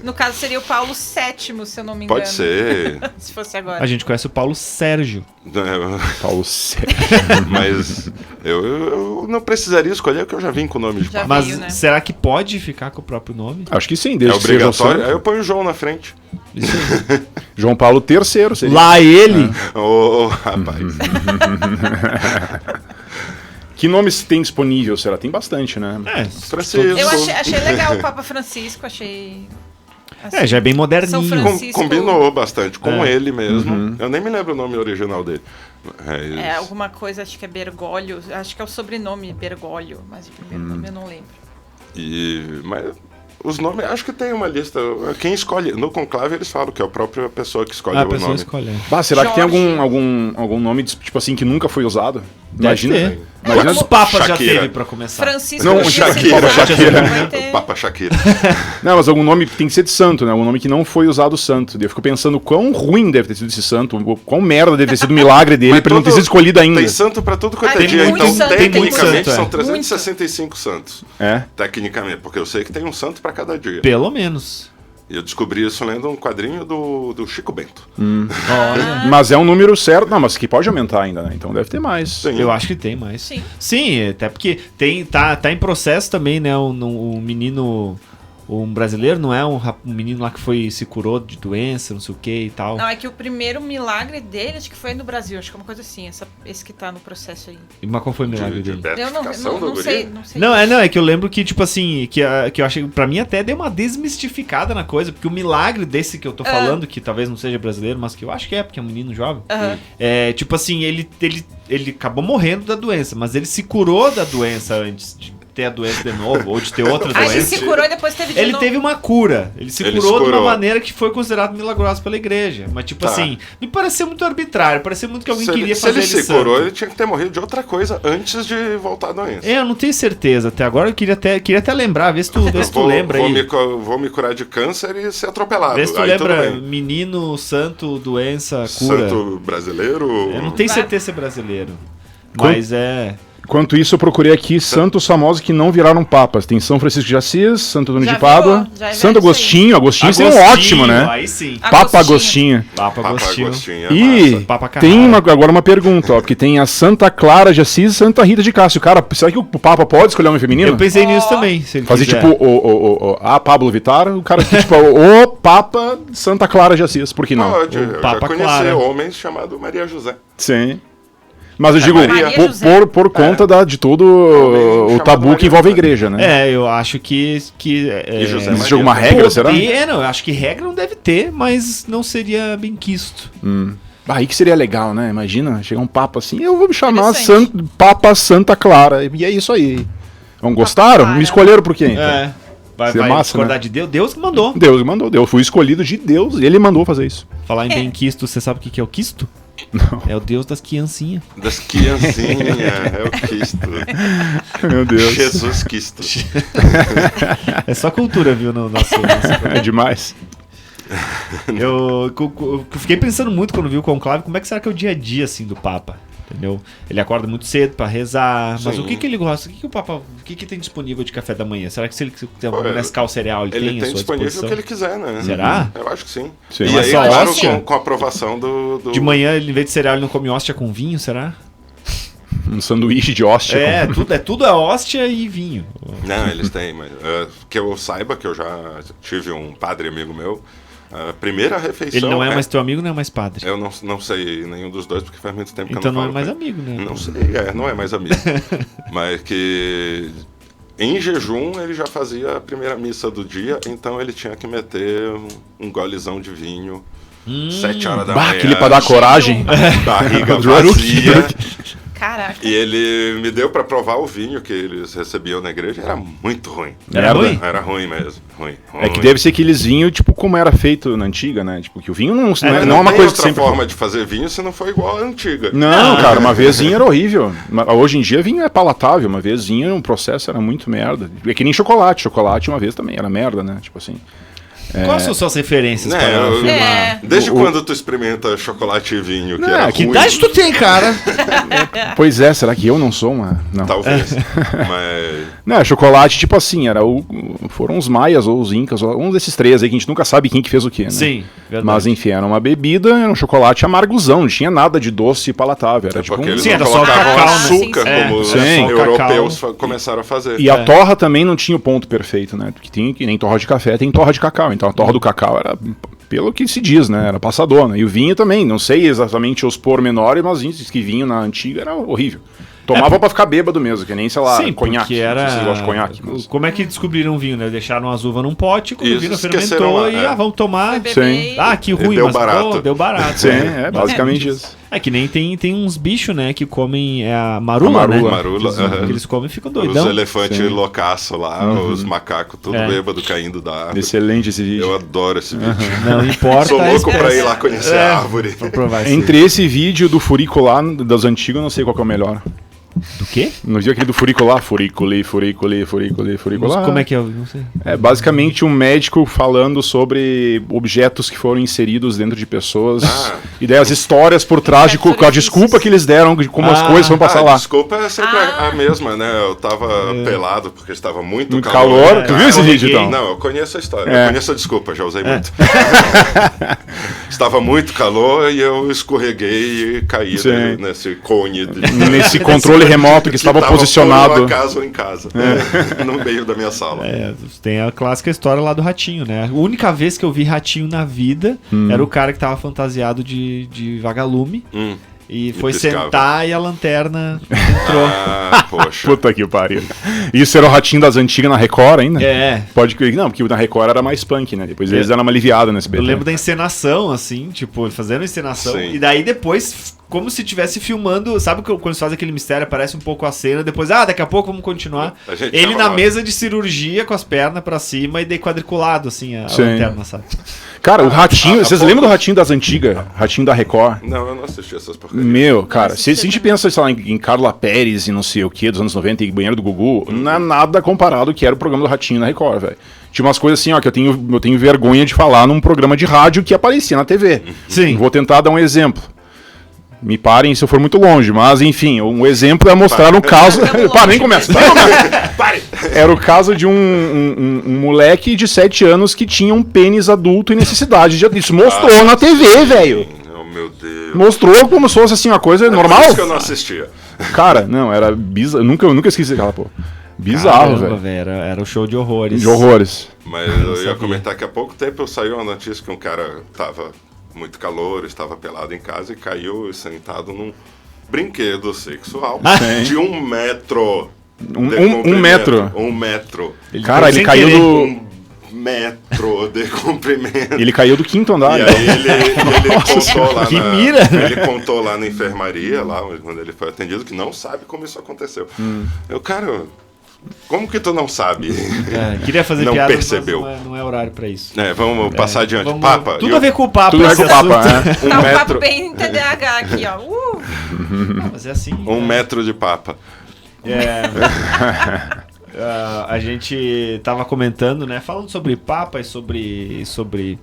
Speaker 2: No caso seria o Paulo VII, se eu não me engano.
Speaker 3: Pode ser.
Speaker 2: Se fosse agora.
Speaker 1: A gente conhece o Paulo Sérgio.
Speaker 4: Paulo Sérgio.
Speaker 3: Mas eu não precisaria escolher porque eu já vim com o nome de Papa.
Speaker 1: Mas será que pode ficar com o próprio nome?
Speaker 4: Acho que sim, desde
Speaker 3: que seja obrigatório. Aí eu ponho o João na frente.
Speaker 1: Isso aí.
Speaker 4: João Paulo III seria.
Speaker 1: Lá ele.
Speaker 3: Rapaz.
Speaker 4: Que nomes tem disponível, será? Tem bastante, né?
Speaker 3: Francisco.
Speaker 2: Eu achei legal o Papa Francisco, achei...
Speaker 1: Assim, já é bem moderninho.
Speaker 2: São Francisco...
Speaker 3: Combinou bastante com ele mesmo. Eu nem me lembro o nome original dele.
Speaker 2: É alguma coisa, acho que é Bergoglio. Acho que é o sobrenome Bergoglio, mas o primeiro nome eu não lembro.
Speaker 3: Mas os nomes, acho que tem uma lista. Quem escolhe, no conclave eles falam que é a própria pessoa que escolhe o nome.
Speaker 4: Será que tem
Speaker 2: Jorge.
Speaker 4: algum nome, tipo assim, que nunca foi usado?
Speaker 1: Imagina.
Speaker 4: Imagina
Speaker 1: Quantos papas já
Speaker 3: Shakira.
Speaker 1: teve pra começar?
Speaker 2: Francisco...
Speaker 4: Não,
Speaker 2: podia ser
Speaker 4: Shakira.
Speaker 2: Vai ter-
Speaker 3: O Papa Shakira.
Speaker 4: Não, mas algum nome tem que ser de santo, né? Algum nome que não foi usado santo. Eu fico pensando quão ruim deve ter sido esse santo, quão merda deve ter sido o milagre dele pra ele não ter sido escolhido ainda.
Speaker 3: Tem santo pra tudo quanto é
Speaker 2: Tem
Speaker 3: dia.
Speaker 2: muito
Speaker 3: Então,
Speaker 2: santo,
Speaker 3: tecnicamente,
Speaker 1: tem
Speaker 3: são
Speaker 1: muito.
Speaker 3: 365 santos.
Speaker 4: É?
Speaker 3: Tecnicamente, porque eu sei que tem um santo pra cada dia.
Speaker 1: Pelo menos.
Speaker 3: E eu descobri isso lendo um quadrinho do Chico Bento.
Speaker 4: Mas é um número certo. Não, mas que pode aumentar ainda, né? Então deve ter mais.
Speaker 3: Sim.
Speaker 1: Eu acho que tem mais.
Speaker 2: Sim.
Speaker 1: Sim, até porque tá em processo também, né? Um menino. Um brasileiro, não é um menino lá que se curou de doença, não sei o que e tal.
Speaker 2: Não, é que o primeiro milagre dele, acho que foi no Brasil, acho que é uma coisa assim, esse que tá no processo aí.
Speaker 1: Mas qual foi o milagre
Speaker 3: De
Speaker 1: dele?
Speaker 2: Eu não
Speaker 3: beatificação do guri.
Speaker 2: sei.
Speaker 1: Não, é que eu lembro que, tipo assim, que eu achei, pra mim até deu uma desmistificada na coisa, porque o milagre desse que eu tô falando, que talvez não seja brasileiro, mas que eu acho que é, porque é um menino jovem, é, tipo assim, ele acabou morrendo da doença, mas ele se curou da doença antes de ter a doença de novo, ou de ter outra
Speaker 2: Ah, ele
Speaker 1: doença.
Speaker 2: se curou e depois teve de
Speaker 1: Ele
Speaker 2: novo.
Speaker 1: teve uma cura. Ele se
Speaker 3: Ele
Speaker 1: curou
Speaker 3: se
Speaker 1: de uma
Speaker 3: curou.
Speaker 1: maneira que foi considerada milagrosa pela igreja. Mas, tipo assim, me pareceu muito arbitrário. Pareceu muito que alguém queria
Speaker 3: Se
Speaker 1: fazer
Speaker 3: ele se
Speaker 1: santo.
Speaker 3: curou, ele tinha que ter morrido de outra coisa antes de voltar à doença.
Speaker 1: Eu não tenho certeza. Até agora eu queria até lembrar. Vê se tu lembra aí.
Speaker 3: Vou me curar de câncer e ser atropelado.
Speaker 1: Vê se tu
Speaker 3: Aí tudo
Speaker 1: lembra
Speaker 3: bem.
Speaker 1: menino, santo, doença, cura.
Speaker 3: Santo brasileiro.
Speaker 1: Eu não tenho certeza se é brasileiro. Mas é...
Speaker 4: Enquanto isso, eu procurei aqui santos famosos que não viraram papas. Tem São Francisco de Assis, Santo Antônio
Speaker 2: Já
Speaker 4: de Pádua,
Speaker 2: virou, já é
Speaker 4: Santo
Speaker 2: velho
Speaker 4: Agostinho. Agostinho seria um ótimo, né?
Speaker 1: Aí sim.
Speaker 4: Papa Agostinho.
Speaker 1: Papa
Speaker 3: Papa
Speaker 1: Agostinho.
Speaker 3: Agostinho é
Speaker 4: E
Speaker 3: massa.
Speaker 1: Papa Carrara.
Speaker 4: tem agora uma pergunta, ó, porque tem a Santa Clara de Assis e Santa Rita de Cássio. Cara, será que o Papa pode escolher homem feminino?
Speaker 1: Eu pensei nisso também. Se ele
Speaker 4: Fazer
Speaker 1: quiser.
Speaker 4: tipo a Pablo Vittar, o cara que tipo o Papa Santa Clara de Assis, por que não?
Speaker 3: Pode, eu já
Speaker 1: Papa
Speaker 3: conheci
Speaker 1: Clara.
Speaker 3: homens chamados Maria José.
Speaker 4: Sim. Mas eu digo,
Speaker 2: Maria José.
Speaker 4: por conta de todo o
Speaker 3: chamado
Speaker 4: tabu
Speaker 3: Maria
Speaker 4: que envolve a
Speaker 3: José.
Speaker 4: igreja, né?
Speaker 1: Eu acho que
Speaker 3: E José
Speaker 4: Existe alguma regra, será?
Speaker 1: Não, eu acho que regra não deve ter, mas não seria bem quisto.
Speaker 4: Aí que seria legal, né? Imagina, chegar um papa assim, eu vou me chamar
Speaker 2: Interessante.
Speaker 4: Papa Santa Clara, e é isso aí. Não gostaram?
Speaker 2: Clara.
Speaker 4: Me escolheram por quê, então?
Speaker 1: Vai
Speaker 4: Seria massa,
Speaker 1: discordar
Speaker 4: né?
Speaker 1: de Deus? Deus que mandou.
Speaker 4: Deus mandou, eu fui escolhido de Deus, ele mandou fazer isso.
Speaker 1: Falar em bem quisto, você sabe o que é o quisto?
Speaker 4: Não.
Speaker 1: É o Deus das criancinhas.
Speaker 3: Das criancinhas, é o Cristo.
Speaker 4: Meu Deus.
Speaker 3: Jesus Cristo.
Speaker 1: É só cultura, viu, no nosso
Speaker 4: É demais.
Speaker 1: Eu fiquei pensando muito quando vi o conclave, como é que será que é o dia a dia, assim, do Papa? Entendeu? Ele acorda muito cedo pra rezar, mas
Speaker 3: Sim.
Speaker 1: o que ele gosta? O que o Papa, o que tem disponível de café da manhã? Será que se ele quiser
Speaker 3: Pô,
Speaker 1: Nescau cereal, ele tem
Speaker 3: Ele
Speaker 1: à
Speaker 3: tem
Speaker 1: sua
Speaker 3: disponível o
Speaker 1: disposição?
Speaker 3: que ele quiser, né?
Speaker 1: Será?
Speaker 3: Eu acho que sim.
Speaker 4: Sim.
Speaker 3: E
Speaker 1: Mas
Speaker 3: aí,
Speaker 1: só
Speaker 3: claro,
Speaker 1: hóstia?
Speaker 3: com a aprovação do...
Speaker 1: De manhã, em vez de cereal, ele não come hóstia com vinho, será?
Speaker 4: Um sanduíche de hóstia.
Speaker 1: Tudo é hóstia e vinho.
Speaker 3: Não, eles têm, mas que eu saiba que eu já tive um padre amigo meu, a primeira refeição...
Speaker 1: Ele não é mais teu amigo, não é mais padre.
Speaker 3: Eu não sei nenhum dos dois, porque faz muito tempo que
Speaker 1: Então
Speaker 3: eu não
Speaker 1: não é
Speaker 3: falo
Speaker 1: mais
Speaker 3: com ele.
Speaker 1: amigo, né?
Speaker 3: Não sei, não é mais amigo. Mas que em jejum ele já fazia a primeira missa do dia, então ele tinha que meter um golezão de vinho 7 horas da
Speaker 4: Bah,
Speaker 3: manhã.
Speaker 4: aquele pra dar coragem.
Speaker 3: Barriga
Speaker 4: Druk.
Speaker 3: vazia.
Speaker 2: Caraca.
Speaker 3: E ele me deu pra provar o vinho que eles recebiam na igreja, era muito ruim.
Speaker 1: Era ruim?
Speaker 3: Era ruim mesmo, ruim.
Speaker 4: É que deve ser aqueles vinhos, tipo, como era feito na antiga, né? Tipo, que o vinho não
Speaker 3: Mas
Speaker 4: é uma
Speaker 3: tem
Speaker 4: coisa que
Speaker 3: outra
Speaker 4: sempre...
Speaker 3: forma de fazer vinho se não for igual à antiga.
Speaker 4: Não, cara, uma vez vinho era horrível. Hoje em dia vinho é palatável, uma vez vinho, um processo era muito merda. É que nem chocolate. Chocolate uma vez também era merda, né? Tipo assim...
Speaker 1: Quais são suas referências
Speaker 3: Né,
Speaker 1: para
Speaker 3: eu-
Speaker 1: afirmar?
Speaker 3: Desde quando tu experimenta chocolate e vinho que era
Speaker 1: Que
Speaker 3: ruim?
Speaker 1: idade tu tem, cara?
Speaker 4: Pois é, será que eu não sou uma... Não.
Speaker 3: Talvez. Mas...
Speaker 4: Não, chocolate, tipo assim, foram os maias ou os incas, um desses três aí que a gente nunca sabe quem que fez o quê, né?
Speaker 1: Sim, verdade.
Speaker 4: Mas enfim, era uma bebida, era um chocolate amargozão, não tinha nada de doce e palatável. Era tipo
Speaker 3: Porque
Speaker 4: um...
Speaker 3: eles
Speaker 1: Sim,
Speaker 3: não
Speaker 1: era só o
Speaker 3: colocavam
Speaker 1: cacau, né?
Speaker 3: açúcar,
Speaker 2: Sim, sim.
Speaker 3: como
Speaker 4: Sim.
Speaker 3: os
Speaker 4: Só o
Speaker 3: europeus
Speaker 1: cacau.
Speaker 3: começaram a fazer.
Speaker 4: E a torra também não tinha o ponto perfeito, né? Porque tinha que nem torra de café, tem torra de cacau. Então a torra do cacau era, pelo que se diz, né? Era passadona. E o vinho também, não sei exatamente os pormenores, mas diz que vinho na antiga era horrível. Tomava pra ficar bêbado mesmo, que nem, sei lá,
Speaker 1: Sim,
Speaker 4: conhaque.
Speaker 1: porque era...
Speaker 4: Não sei se vocês gostam de conhaque. Mas...
Speaker 1: Como é que descobriram o vinho, né? Deixaram as uvas num pote, quando o vinho
Speaker 3: esqueceram
Speaker 1: fermentou
Speaker 3: lá,
Speaker 1: e vamos tomar.
Speaker 4: Sim.
Speaker 1: Ah, que ruim,
Speaker 3: deu
Speaker 1: mas
Speaker 3: barato.
Speaker 1: pô, deu barato.
Speaker 4: Sim, basicamente isso.
Speaker 1: É que nem tem uns bichos, né, que comem a marula,
Speaker 4: A
Speaker 1: né?
Speaker 3: marula,
Speaker 1: Que eles comem e ficam
Speaker 3: Os
Speaker 1: doidão.
Speaker 3: elefantes
Speaker 4: Sim.
Speaker 3: loucaço lá, os macacos tudo bêbado caindo da árvore.
Speaker 4: Excelente esse vídeo.
Speaker 3: Eu adoro esse vídeo.
Speaker 1: Não importa.
Speaker 3: Sou
Speaker 1: a
Speaker 3: louco pra
Speaker 1: espécie.
Speaker 3: ir lá conhecer a árvore.
Speaker 1: Pra provar
Speaker 4: Entre esse vídeo do furicular das antigas, eu não sei qual que é o melhor.
Speaker 1: Do quê?
Speaker 4: No dia aquele do furicular, furicular.
Speaker 1: Mas como é que é? Não sei.
Speaker 4: É basicamente um médico falando sobre objetos que foram inseridos dentro de pessoas. E daí as histórias por trás de com a desculpa que eles deram, de como as coisas vão passar lá.
Speaker 3: A desculpa é sempre a mesma, né? Eu tava pelado porque estava muito
Speaker 4: Muito
Speaker 3: calor.
Speaker 4: calor. Tu viu esse vídeo, então?
Speaker 3: Não, eu conheço a história.
Speaker 4: É.
Speaker 3: Eu conheço a desculpa, já usei muito. Estava muito calor e eu escorreguei e caí
Speaker 4: Sim.
Speaker 3: nesse cone.
Speaker 4: Nesse controle remoto que estava posicionado.
Speaker 3: Por acaso ou em casa, no meio da minha sala.
Speaker 1: Tem a clássica história lá do ratinho, né? A única vez que eu vi ratinho na vida era o cara que tava fantasiado de vagalume. E foi
Speaker 3: piscava.
Speaker 1: sentar e a lanterna entrou.
Speaker 3: Ah, poxa.
Speaker 4: Puta que pariu. Isso era o ratinho das antigas na Record ainda?
Speaker 1: É.
Speaker 4: Pode crer. Não, porque o na Record era mais punk, né? Depois eles deram uma aliviada nesse
Speaker 1: Eu lembro da encenação, assim, tipo, fazendo a encenação.
Speaker 3: Sim.
Speaker 1: E daí depois, como se estivesse filmando, sabe quando eles fazem aquele mistério, aparece um pouco a cena, depois, daqui a pouco vamos continuar.
Speaker 3: A gente
Speaker 1: Ele
Speaker 3: tava
Speaker 1: na
Speaker 3: lá.
Speaker 1: mesa de cirurgia com as pernas pra cima e daí quadriculado, assim, a
Speaker 4: Sim.
Speaker 1: lanterna, sabe?
Speaker 4: Cara, o ratinho, vocês
Speaker 3: pouco-
Speaker 4: lembram do ratinho das antigas? Ratinho da Record?
Speaker 3: Não, eu não assisti essas porcarias.
Speaker 4: Meu, cara, se a gente pensa, sei lá, em Carla Pérez e não sei o que, dos anos 90 e Banheiro do Gugu, não é nada comparado ao que era o programa do Ratinho na Record, velho. Tinha umas coisas assim, ó, que eu tenho vergonha de falar num programa de rádio que aparecia na TV.
Speaker 1: Sim.
Speaker 4: Vou tentar dar um exemplo. Me parem se eu for muito longe, mas enfim, um exemplo é mostrar um caso. Para, nem começa. Pare! Era o caso de um moleque de 7 anos que tinha um pênis adulto e necessidade disso. Mostrou na TV, velho.
Speaker 3: Oh, meu Deus.
Speaker 4: Mostrou como se fosse assim uma coisa normal.
Speaker 3: Por isso que eu não assistia.
Speaker 4: Cara, não, era bizarro. Eu nunca esqueci aquela porra. Bizarro,
Speaker 1: Caramba,
Speaker 4: velho.
Speaker 1: Era o show de horrores.
Speaker 4: De horrores.
Speaker 3: Mas eu ia
Speaker 1: sabia.
Speaker 3: comentar que há pouco tempo saiu uma notícia que um cara tava muito calor, estava pelado em casa e caiu sentado num brinquedo sexual de 1 metro. de
Speaker 4: Um
Speaker 3: comprimento.
Speaker 4: metro.
Speaker 3: 1 metro.
Speaker 4: Cara, ele
Speaker 1: sem
Speaker 4: caiu
Speaker 1: querer.
Speaker 4: do.
Speaker 3: 1 metro de comprimento.
Speaker 4: Ele caiu do 5º andar.
Speaker 3: E
Speaker 4: né?
Speaker 3: aí ele contou lá
Speaker 1: que mira!
Speaker 3: Ele contou lá na enfermaria, lá quando ele foi atendido, que não sabe como isso aconteceu. Eu, cara, como que tu não sabe?
Speaker 1: Queria fazer
Speaker 3: Não
Speaker 1: piada,
Speaker 3: percebeu.
Speaker 1: mas não é horário pra isso.
Speaker 3: Vamos passar adiante.
Speaker 1: Vamos-
Speaker 3: Papa.
Speaker 1: Tudo a ver com o papo.
Speaker 4: Tudo a ver
Speaker 1: esse
Speaker 4: com o papo,
Speaker 1: assunto.
Speaker 4: né?
Speaker 3: Um
Speaker 2: Tá um papo
Speaker 3: metro,
Speaker 2: bem TDAH aqui, ó.
Speaker 1: Não, mas é assim.
Speaker 3: 1 metro de papa.
Speaker 1: A gente tava comentando, né? Falando sobre Papa e sobre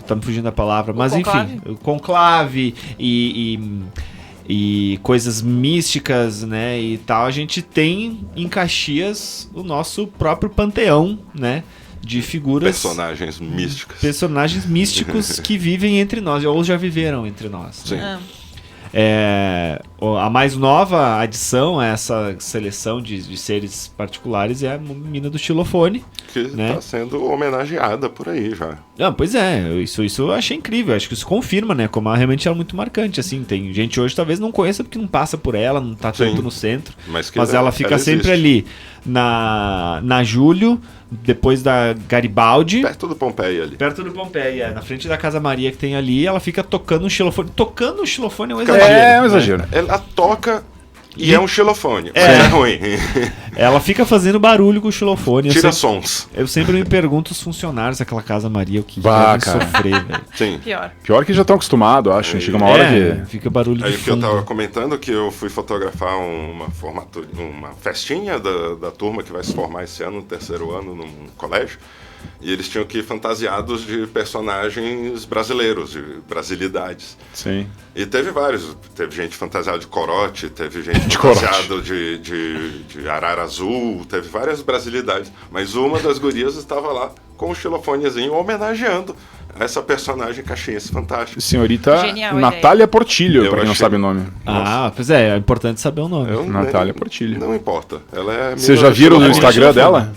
Speaker 1: tá me fugindo da palavra, mas
Speaker 2: conclave?
Speaker 1: enfim, o conclave e coisas místicas, né? E tal. A gente tem em Caxias o nosso próprio panteão, né? De figuras.
Speaker 3: Personagens místicos.
Speaker 1: Místicos que vivem entre nós, ou já viveram entre nós.
Speaker 3: Sim.
Speaker 1: A mais nova adição a essa seleção de seres particulares é a mina do xilofone.
Speaker 3: Que
Speaker 1: né?
Speaker 3: está sendo homenageada por aí já.
Speaker 1: Não, pois é, isso eu achei incrível. Acho que isso confirma, né? Como ela realmente era muito marcante. Assim, tem gente hoje talvez não conheça porque não passa por ela, não tá tanto no centro.
Speaker 3: Mas
Speaker 1: Ela fica sempre ali na Júlio, depois da Garibaldi.
Speaker 3: Perto do Pompeia ali.
Speaker 1: Perto do Pompeia, na frente da Casa Maria que tem ali, ela fica tocando um xilofone. Tocando um xilofone é um exagero.
Speaker 4: É um
Speaker 1: né?
Speaker 4: exagero.
Speaker 3: Ela toca e é um xilofone. Mas é ruim.
Speaker 1: Ela fica fazendo barulho com o xilofone.
Speaker 3: Tira sons.
Speaker 1: Eu sempre me pergunto os funcionários daquela Casa Maria o que
Speaker 4: Bah,
Speaker 1: devem
Speaker 4: cara.
Speaker 1: sofrer, velho.
Speaker 3: Sim.
Speaker 2: Pior.
Speaker 4: Pior que já estão acostumados, acho. Chega uma hora que.
Speaker 1: Fica barulho de
Speaker 3: Aí que eu
Speaker 1: fundo.
Speaker 3: tava comentando que eu fui fotografar uma festinha da turma que vai se formar esse ano, no 3º ano, num colégio. E eles tinham que ir fantasiados de personagens brasileiros, de brasilidades.
Speaker 4: Sim.
Speaker 3: E teve vários. Teve gente fantasiada de corote, teve gente
Speaker 4: De
Speaker 3: fantasiada de arara azul, teve várias brasilidades. Mas uma das gurias estava lá com um xilofonezinho homenageando essa personagem caxiense fantástica.
Speaker 4: Senhorita
Speaker 2: Genial
Speaker 4: Natália Portilho,
Speaker 3: Eu
Speaker 4: pra quem não
Speaker 3: achei-
Speaker 4: sabe o nome.
Speaker 1: Pois é importante saber o nome.
Speaker 3: Eu
Speaker 4: Natália
Speaker 3: nem-
Speaker 4: Portilho.
Speaker 3: Não importa. Ela é
Speaker 4: Vocês já viram no
Speaker 3: xilofone.
Speaker 4: Instagram dela?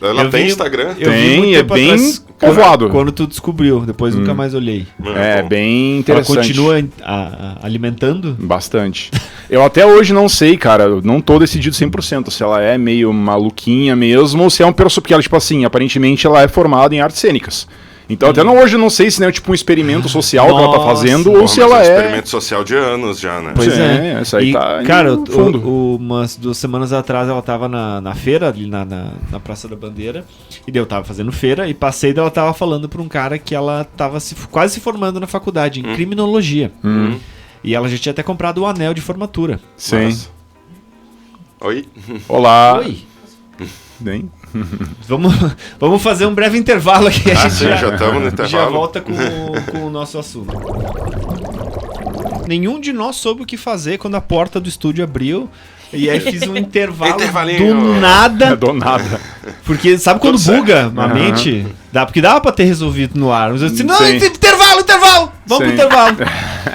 Speaker 3: Ela tem Instagram?
Speaker 4: Tem, é bem povoado.
Speaker 1: Quando tu descobriu, depois nunca mais olhei.
Speaker 4: É bem interessante.
Speaker 1: Ela continua alimentando?
Speaker 4: Bastante. Eu até hoje não sei, cara, eu não tô decidido 100% se ela é meio maluquinha mesmo ou se é um personagem, porque ela, tipo assim, aparentemente ela é formada em artes cênicas. Então até hoje eu não sei se é tipo um experimento social que ela tá fazendo ou se ela
Speaker 3: é... um experimento social de anos já, né?
Speaker 1: Pois é.
Speaker 4: Essa aí tá
Speaker 1: cara,
Speaker 4: fundo.
Speaker 1: Umas 2 semanas atrás ela tava na feira, ali na Praça da Bandeira, e daí eu tava fazendo feira, e passei dela tava falando pra um cara que ela tava quase se formando na faculdade, em criminologia. E ela já tinha até comprado o anel de formatura.
Speaker 4: Sim.
Speaker 3: Nossa. Oi?
Speaker 4: Olá.
Speaker 1: Oi.
Speaker 4: Bem...
Speaker 1: Vamos fazer um breve intervalo aqui. A gente
Speaker 3: já estamos no intervalo.
Speaker 1: Já volta com o nosso assunto. Nenhum de nós soube o que fazer quando a porta do estúdio abriu. E aí fiz um intervalo do nada.
Speaker 4: Do nada.
Speaker 1: Porque sabe quando buga a mente? Porque dava pra ter resolvido no ar. Mas eu disse, não, intervalo! Vamos pro intervalo.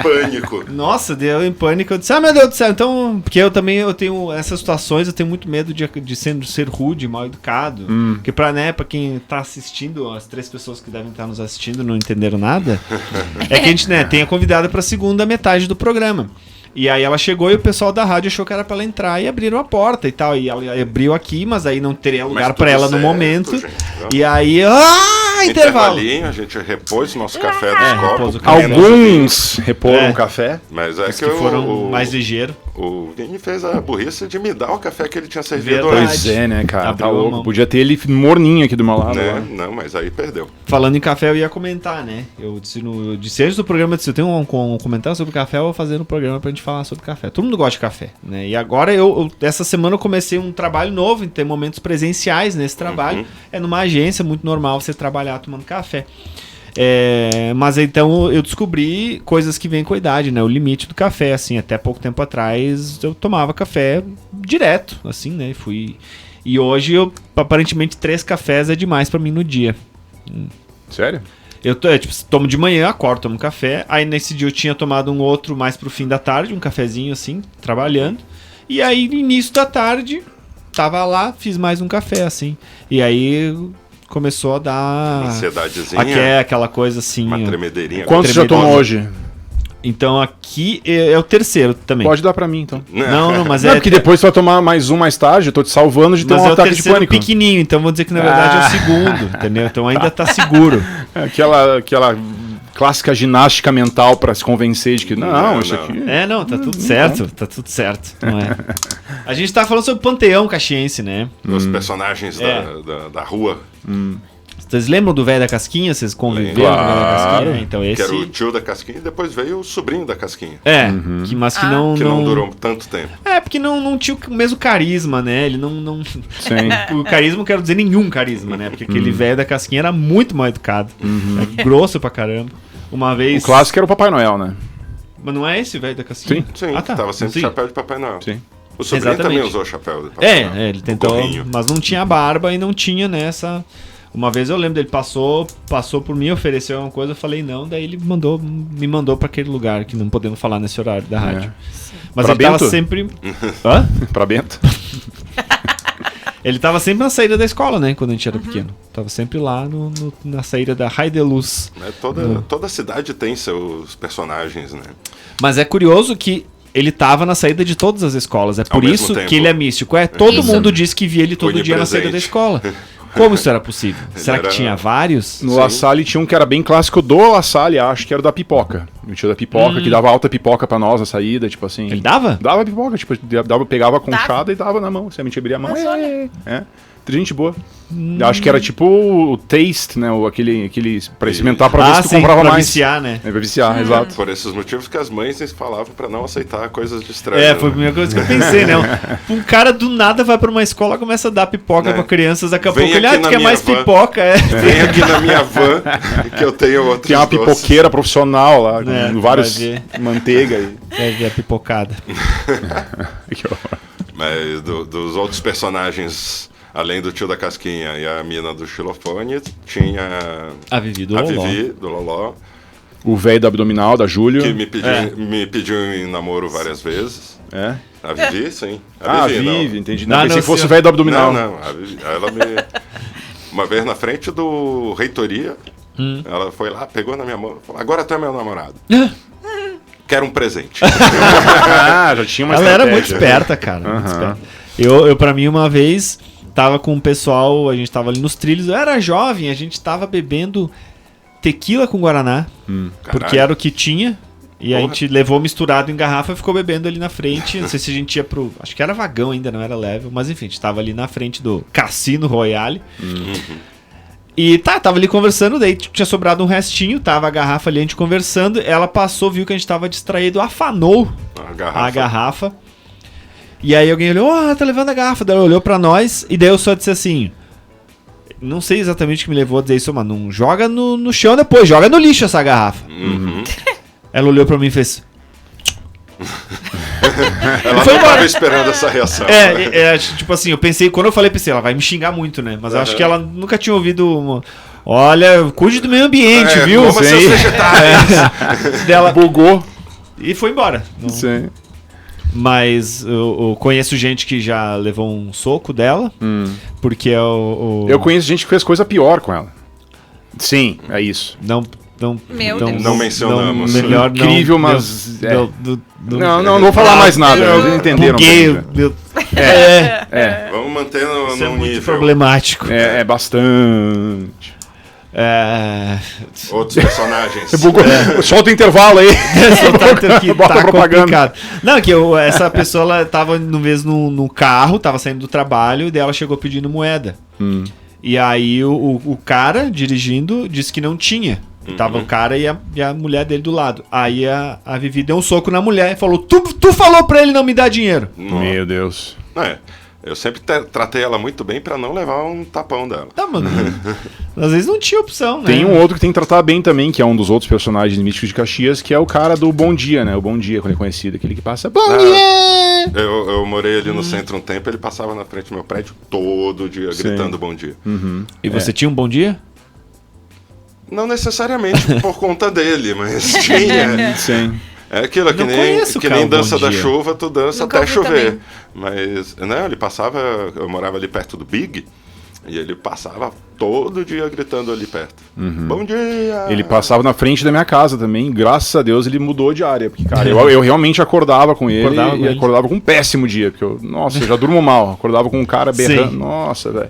Speaker 3: Pânico.
Speaker 1: Nossa, deu em pânico. Eu disse, meu Deus do céu. Então, porque eu tenho essas situações, eu tenho muito medo de ser rude, mal educado. Porque pra quem tá assistindo, as 3 pessoas que devem estar nos assistindo não entenderam nada, é que a gente tem a convidada pra segunda metade do programa. E aí ela chegou e o pessoal da rádio achou que era pra ela entrar e abriram a porta e tal. E ela abriu aqui, mas aí não teria lugar pra ela no momento.
Speaker 3: Gente,
Speaker 1: e aí, intervalo.
Speaker 3: A gente repôs o nosso café dos copos.
Speaker 4: Alguns reporam o café.
Speaker 3: Mas é que
Speaker 1: foram mais ligeiros.
Speaker 3: O Vini fez a burrice de me dar o café que ele tinha servido
Speaker 1: Verdade.
Speaker 3: antes.
Speaker 4: Pois é, né, cara? Tá
Speaker 1: Abriu a
Speaker 4: louco.
Speaker 1: mão.
Speaker 4: Podia ter ele morninho aqui do meu lado.
Speaker 3: Né?
Speaker 4: Lá.
Speaker 3: Não, mas aí perdeu.
Speaker 1: Falando em café, eu ia comentar, né? Eu disse antes do programa, eu tenho um comentário sobre café, eu vou fazer no programa pra gente falar sobre café. Todo mundo gosta de café, né? E agora, essa semana eu comecei um trabalho novo, em ter momentos presenciais nesse trabalho. É numa agência, muito normal você trabalhar tomando café. Mas então eu descobri coisas que vêm com a idade, né? O limite do café, assim, até pouco tempo atrás eu tomava café direto, assim, né? E hoje aparentemente 3 cafés é demais pra mim no dia.
Speaker 4: Sério?
Speaker 1: Eu tomo de manhã, acordo, tomo café. Aí nesse dia eu tinha tomado um outro mais pro fim da tarde, um cafezinho assim, trabalhando. E aí no início da tarde, tava lá, fiz mais um café, assim. E aí começou a dar...
Speaker 3: Ansiedadezinha.
Speaker 1: Aquela coisa assim...
Speaker 3: Uma tremedeirinha.
Speaker 4: Quantos você já tomou hoje?
Speaker 1: Então aqui é o terceiro também.
Speaker 4: Pode dar pra mim, então.
Speaker 1: Não, mas
Speaker 4: porque depois você vai tomar mais um mais tarde, eu tô te salvando de ter um ataque de pânico.
Speaker 1: Pequenininho, então vou dizer que na verdade é o segundo, entendeu? Então ainda tá seguro.
Speaker 4: Aquela clássica ginástica mental pra se convencer de que isso aqui...
Speaker 1: Tá tudo certo, tá tudo certo. Não é? A gente tá falando sobre o Panteão Caxiense, né?
Speaker 3: Os personagens da rua.
Speaker 1: Vocês lembram do velho da Casquinha? Vocês conviveram com o velho da Casquinha? Então esse...
Speaker 3: Que era o tio da Casquinha e depois veio o sobrinho da Casquinha.
Speaker 1: Mas que não...
Speaker 3: Que não durou tanto tempo.
Speaker 1: Porque não tinha o mesmo carisma, né? Ele não...
Speaker 4: Sim.
Speaker 1: O carisma, não quero dizer nenhum carisma, né? Porque aquele velho da Casquinha era muito mal educado. Grosso pra caramba. Uma vez...
Speaker 4: O clássico era o Papai Noel, né?
Speaker 1: Mas não é esse o velho da Casquinha?
Speaker 3: Sim, tava sempre de chapéu de Papai Noel.
Speaker 4: Sim.
Speaker 3: O sobrinho também usou chapéu de Papai Noel.
Speaker 1: Ele tentou, mas não tinha barba e não tinha nessa... Uma vez eu lembro dele passou por mim, ofereceu alguma coisa, eu falei não, daí ele me mandou pra aquele lugar que não podemos falar nesse horário da rádio. Mas
Speaker 4: pra
Speaker 1: ele
Speaker 4: Bento?
Speaker 1: tava sempre... Hã?
Speaker 4: Pra Bento?
Speaker 1: Ele tava sempre na saída da escola, né, quando a gente era pequeno. Tava sempre lá na saída da Raio de Luz.
Speaker 3: Toda cidade tem seus personagens, né?
Speaker 1: Mas é curioso que ele tava na saída de todas as escolas. É por isso
Speaker 3: tempo.
Speaker 1: que ele é místico. Todo mundo diz que via ele todo dia na saída da escola. Como isso era possível? Será que tinha vários?
Speaker 4: No La Salle tinha um que era bem clássico do La Salle, acho que era o da pipoca. O tio da pipoca, que dava alta pipoca pra nós na saída, tipo assim.
Speaker 1: Ele dava?
Speaker 4: Dava pipoca, tipo, pegava a conchada e dava na mão. Se a gente abria a mão, gente boa. Acho que era tipo o taste, né? Aquele pra experimentar pra ver se tu comprava
Speaker 1: pra
Speaker 4: mais.
Speaker 1: Viciar, né?
Speaker 4: Pra viciar, exato.
Speaker 3: Por esses motivos que as mães falavam pra não aceitar coisas de estranho.
Speaker 1: Foi a primeira coisa que eu pensei, né? Um cara do nada vai pra uma escola, começa a dar pipoca pra crianças, daqui a pouco ele, tu quer mais pipoca?
Speaker 3: Vem aqui na minha van, que eu tenho outros
Speaker 4: Tem uma pipoqueira profissional lá, com vários manteiga.
Speaker 1: Vai ver a pipocada.
Speaker 3: Mas dos outros personagens... Além do tio da Casquinha e a mina do xilofone, tinha
Speaker 1: a Vivi do
Speaker 3: Loló.
Speaker 4: O velho do abdominal, da Júlio.
Speaker 3: Que me pediu em namoro várias vezes.
Speaker 4: É?
Speaker 3: A Vivi, sim.
Speaker 4: A Vivi, entendi. Não, pensei que fosse o velho do abdominal.
Speaker 3: Não, a Vivi, ela me... Uma vez na frente do reitoria, ela foi lá, pegou na minha mão e falou, agora tu é meu namorado. Quero um presente.
Speaker 4: Já tinha uma
Speaker 1: Ela
Speaker 4: estratégia.
Speaker 1: era muito esperta, cara. Muito esperta. Eu, pra mim, uma vez, tava com o pessoal, a gente tava ali nos trilhos, eu era jovem, a gente tava bebendo tequila com Guaraná, porque
Speaker 3: Caralho.
Speaker 1: era o que tinha. E a
Speaker 3: Porra.
Speaker 1: gente levou misturado em garrafa e ficou bebendo ali na frente. Não sei se a gente ia pro... Acho que era vagão ainda, não era level. Mas enfim, a gente tava ali na frente do Cassino Royale. E tava ali conversando. Daí tinha sobrado um restinho. Tava a garrafa ali, a gente conversando. Ela passou, viu que a gente tava distraído. Afanou a garrafa. E aí alguém olhou, tá levando a garrafa. Daí ela olhou pra nós. E daí eu só disse assim... Não sei exatamente o que me levou a dizer isso, mas não joga no chão depois. Joga no lixo essa garrafa. Ela olhou pra mim e fez...
Speaker 3: Ela não estava esperando essa reação.
Speaker 1: Tipo assim, eu pensei, quando eu falei, ela vai me xingar muito, né? Mas eu acho que ela nunca tinha ouvido... Olha, cuide do meio ambiente, viu?
Speaker 3: Como seus vegetais.
Speaker 1: Dela
Speaker 4: Bugou.
Speaker 1: e foi embora. Não-
Speaker 4: Sim.
Speaker 1: Mas eu conheço gente que já levou um soco dela, porque é o...
Speaker 4: Eu conheço gente que fez coisa pior com ela. Sim, é isso.
Speaker 2: Meu Deus.
Speaker 3: Não mencionamos.
Speaker 1: Melhor não.
Speaker 4: Incrível, mas...
Speaker 1: Não
Speaker 4: vou falar mais nada. Vocês entenderam.
Speaker 1: Buguei,
Speaker 4: bem, né?
Speaker 3: Vamos manter
Speaker 1: isso é
Speaker 3: no
Speaker 1: muito
Speaker 3: nível.
Speaker 1: problemático.
Speaker 4: É bastante.
Speaker 3: Outros personagens.
Speaker 4: Solta o intervalo aí. Bota
Speaker 1: Tá
Speaker 4: propaganda.
Speaker 1: complicado. Não, que essa pessoa ela tava no carro, tava saindo do trabalho, e daí ela chegou pedindo moeda. E aí o cara dirigindo disse que não tinha. Tava o cara e a mulher dele do lado. Aí a Vivi deu um soco na mulher e falou: Tu falou pra ele não me dar dinheiro.
Speaker 4: Meu Deus.
Speaker 3: Eu sempre tratei ela muito bem pra não levar um tapão dela.
Speaker 1: Tá, mano. Às vezes não tinha opção, né?
Speaker 4: Tem um outro que tem que tratar bem também, que é um dos outros personagens místicos de Caxias, que é o cara do Bom Dia, né? O Bom Dia, quando é conhecido. Aquele que passa Bom Dia!
Speaker 3: Eu morei ali no centro um tempo, ele passava na frente do meu prédio todo dia gritando bom dia.
Speaker 1: E você tinha um bom dia?
Speaker 3: Não necessariamente por conta dele, mas tinha.
Speaker 4: Sim.
Speaker 3: É aquilo, que
Speaker 1: Não conheço,
Speaker 3: nem
Speaker 1: cara,
Speaker 3: dança
Speaker 1: Bom
Speaker 3: da
Speaker 1: Dia.
Speaker 3: chuva, tu dança
Speaker 2: Nunca
Speaker 3: até
Speaker 2: ouvi
Speaker 3: chover.
Speaker 2: também.
Speaker 3: Mas, não, ele passava, eu morava ali perto do Big, e ele passava todo dia gritando ali perto. Bom dia!
Speaker 4: Ele passava na frente da minha casa também. Graças a Deus ele mudou de área. Porque, cara, eu realmente acordava com ele acordava com um péssimo dia. Porque eu já durmo mal. Acordava com um cara berrando.
Speaker 1: Sim.
Speaker 4: Nossa, velho.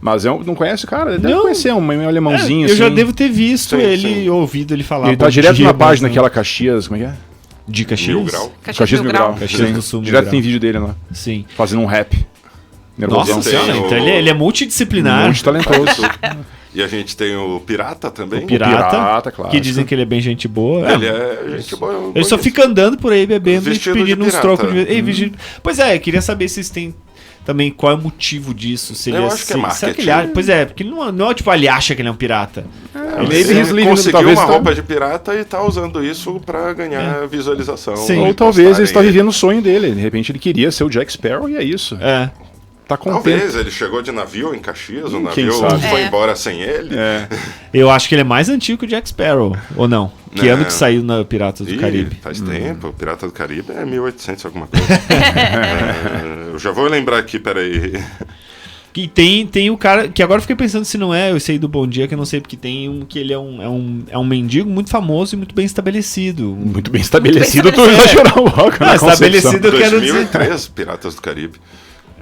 Speaker 4: Mas não conhece o cara? Deve
Speaker 1: Não.
Speaker 4: conhecer, um meio alemãozinho
Speaker 1: Eu
Speaker 4: assim.
Speaker 1: já devo ter visto
Speaker 3: Sim,
Speaker 1: ele,
Speaker 3: sim.
Speaker 1: ouvido ele falar.
Speaker 4: Ele tá
Speaker 1: bom
Speaker 4: direto
Speaker 1: dia,
Speaker 4: na
Speaker 1: mas
Speaker 4: página
Speaker 1: não-
Speaker 4: aquela Caxias, como é que é?
Speaker 1: De Caxias?
Speaker 3: Mil Grau.
Speaker 2: Caxias Mil Grau.
Speaker 1: Caxias
Speaker 4: Sim.
Speaker 1: do Sul, Mil
Speaker 4: Direto
Speaker 1: Grau.
Speaker 4: tem vídeo dele lá.
Speaker 1: Sim.
Speaker 4: Fazendo um rap. Nervosão.
Speaker 1: Nossa
Speaker 3: Tem
Speaker 1: senhora,
Speaker 3: o-
Speaker 1: então ele é multidisciplinar.
Speaker 4: Muito talentoso.
Speaker 3: E a gente tem o Pirata também.
Speaker 1: O Pirata,
Speaker 4: Pirata, clássico.
Speaker 1: que dizem que ele é bem gente boa.
Speaker 3: Ele é gente boa.
Speaker 1: Ele só fica andando por aí bebendo e
Speaker 3: Vestido
Speaker 1: pedindo
Speaker 3: de
Speaker 1: uns
Speaker 3: pirata.
Speaker 1: trocos. Pois é, eu queria saber se vocês têm também qual é o motivo disso. Se ele
Speaker 3: Eu acho que é
Speaker 1: será que ele
Speaker 3: marketing.
Speaker 1: pois é, porque não é tipo, ele acha que ele é um pirata.
Speaker 3: Ele conseguiu
Speaker 4: talvez
Speaker 3: uma
Speaker 4: tá-
Speaker 3: roupa de pirata e tá usando isso pra ganhar visualização.
Speaker 1: Sim.
Speaker 4: Ou
Speaker 3: e
Speaker 4: talvez ele
Speaker 3: postarem
Speaker 4: está vivendo o sonho dele. De repente ele queria ser o Jack Sparrow e é isso.
Speaker 1: É.
Speaker 4: Tá contente.
Speaker 3: Talvez, ele chegou de navio em Caxias, o
Speaker 4: Quem
Speaker 3: navio
Speaker 4: sabe?
Speaker 3: foi
Speaker 2: É.
Speaker 3: embora sem ele.
Speaker 4: É.
Speaker 1: Eu acho que ele é mais antigo que o Jack Sparrow, ou não? Que
Speaker 3: Não.
Speaker 1: ano que saiu na Piratas do
Speaker 3: Ih,
Speaker 1: Caribe?
Speaker 3: faz tempo, Pirata do Caribe é 1800 alguma coisa. Eu já vou lembrar aqui, peraí.
Speaker 1: E tem o cara, que agora eu fiquei pensando se não é, eu sei do Bom Dia, que eu não sei, porque tem um que ele é um mendigo muito famoso e muito bem estabelecido.
Speaker 4: Muito bem estabelecido, tu
Speaker 2: estabelecido.
Speaker 4: exagerou logo na concepção.
Speaker 1: Estabelecido, eu quero dizer.
Speaker 3: 2003, Piratas do Caribe.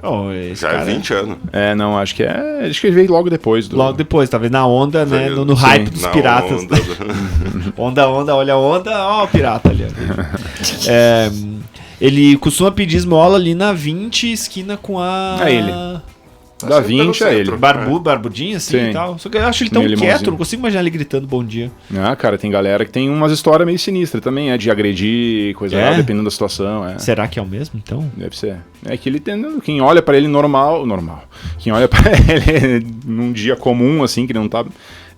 Speaker 1: Oh, esse
Speaker 3: Já
Speaker 1: cara
Speaker 3: é 20 anos.
Speaker 4: É, não, acho que é. Acho que ele veio logo depois.
Speaker 1: Logo depois, talvez na onda, né?
Speaker 3: Veio,
Speaker 1: No
Speaker 3: sim,
Speaker 1: hype dos
Speaker 3: na
Speaker 1: piratas.
Speaker 3: onda
Speaker 1: Olha a onda, ó o pirata ali. É, ele costuma pedir esmola ali na 20, esquina com a...
Speaker 4: É ele. Da 20 é ele.
Speaker 1: Barbudinho assim
Speaker 4: Sim.
Speaker 1: e tal. Só que eu acho ele tão
Speaker 4: Meio
Speaker 1: quieto,
Speaker 4: limãozinho.
Speaker 1: não consigo imaginar ele gritando bom dia.
Speaker 4: Ah, cara, tem galera que tem umas histórias meio sinistras também, de agredir, coisa lá, dependendo da situação. É.
Speaker 1: Será que é o mesmo, então?
Speaker 4: Deve ser. É que ele tem. Quem olha pra ele normal. Quem olha pra ele num dia comum, assim, que não tá.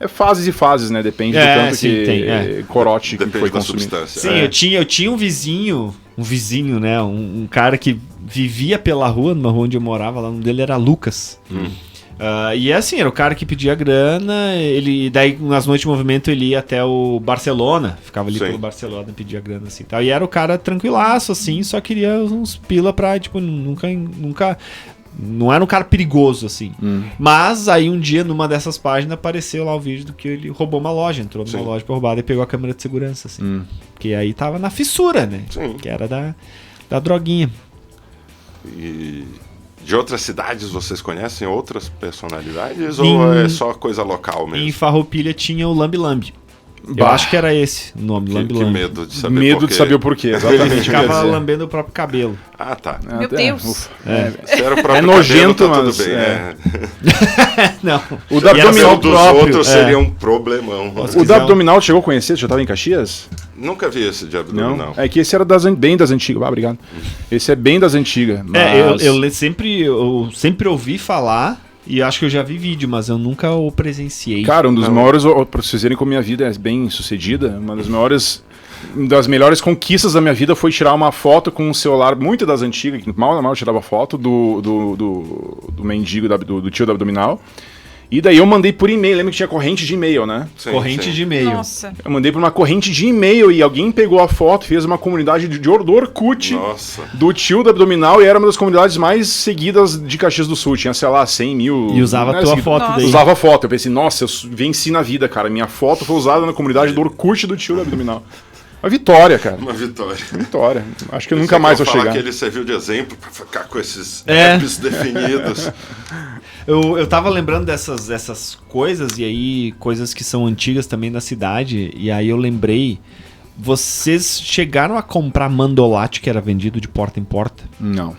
Speaker 4: É fases e fases, né? Depende do tanto
Speaker 1: sim,
Speaker 4: que
Speaker 1: tem,
Speaker 4: corote que
Speaker 3: Depende
Speaker 4: foi
Speaker 3: da
Speaker 4: consumido.
Speaker 3: substância.
Speaker 1: Sim, eu tinha um vizinho, né? Um cara que vivia pela rua, numa rua onde eu morava, lá o nome dele era Lucas. E assim, era o cara que pedia grana, daí nas noites de movimento ele ia até o Barcelona, ficava ali pelo Barcelona, pedia grana assim, tal. E era o cara tranquilaço, assim, só queria uns pila pra, tipo, nunca não era um cara perigoso, assim. Mas aí um dia, numa dessas páginas, apareceu lá o vídeo do que ele roubou uma loja, entrou numa loja pra roubar e pegou a câmera de segurança, assim. Porque aí tava na fissura, né? Que era da droguinha.
Speaker 3: E de outras cidades vocês conhecem outras personalidades ou é só coisa local mesmo?
Speaker 1: Em Farroupilha tinha o Lambi Lambi. Eu acho que era esse o nome, Lambi
Speaker 3: Que
Speaker 1: Lambi.
Speaker 3: medo de saber
Speaker 4: Medo de saber o porquê, exatamente.
Speaker 1: Ele ficava lambendo o próprio cabelo.
Speaker 3: Ah, tá.
Speaker 2: Meu Deus.
Speaker 3: Se era o próprio
Speaker 4: nojento,
Speaker 3: cabelo, tá
Speaker 4: mas...
Speaker 3: tudo bem, né?
Speaker 1: Não.
Speaker 4: O da abdominal
Speaker 3: dos outros seria um problemão.
Speaker 4: O da abdominal chegou a conhecer? Você já estava em Caxias?
Speaker 3: Nunca vi esse de abdominal.
Speaker 4: Não. É que esse era bem das antigas. Obrigado. Esse é bem das antigas. Mas...
Speaker 1: Eu sempre ouvi falar. E acho que eu já vi vídeo, mas eu nunca o presenciei.
Speaker 4: Cara, um dos maiores, pra vocês verem como minha vida é bem sucedida, uma das melhores conquistas da minha vida foi tirar uma foto com um celular muito das antigas, que mal eu tirava foto do mendigo, do tio do abdominal. E daí eu mandei por e-mail, lembra que tinha corrente de e-mail, né?
Speaker 1: Corrente de e-mail.
Speaker 2: Nossa.
Speaker 4: Eu mandei por uma corrente de e-mail e alguém pegou a foto, fez uma comunidade do Orkut do tio do abdominal e era uma das comunidades mais seguidas de Caxias do Sul. Tinha, sei lá, 100 mil...
Speaker 1: E usava a tua foto daí.
Speaker 4: Usava a foto. Eu pensei, nossa, eu venci na vida, cara. Minha foto foi usada na comunidade do Orkut do tio do abdominal. Uma vitória, cara.
Speaker 3: Uma vitória.
Speaker 4: Vitória. Acho que eu nunca mais vou chegar.
Speaker 3: Que ele serviu de exemplo pra ficar com esses apps definidos.
Speaker 1: Eu tava lembrando dessas coisas, e aí coisas que são antigas também da cidade, e aí eu lembrei, vocês chegaram a comprar mandolate que era vendido de porta em porta?
Speaker 4: Não.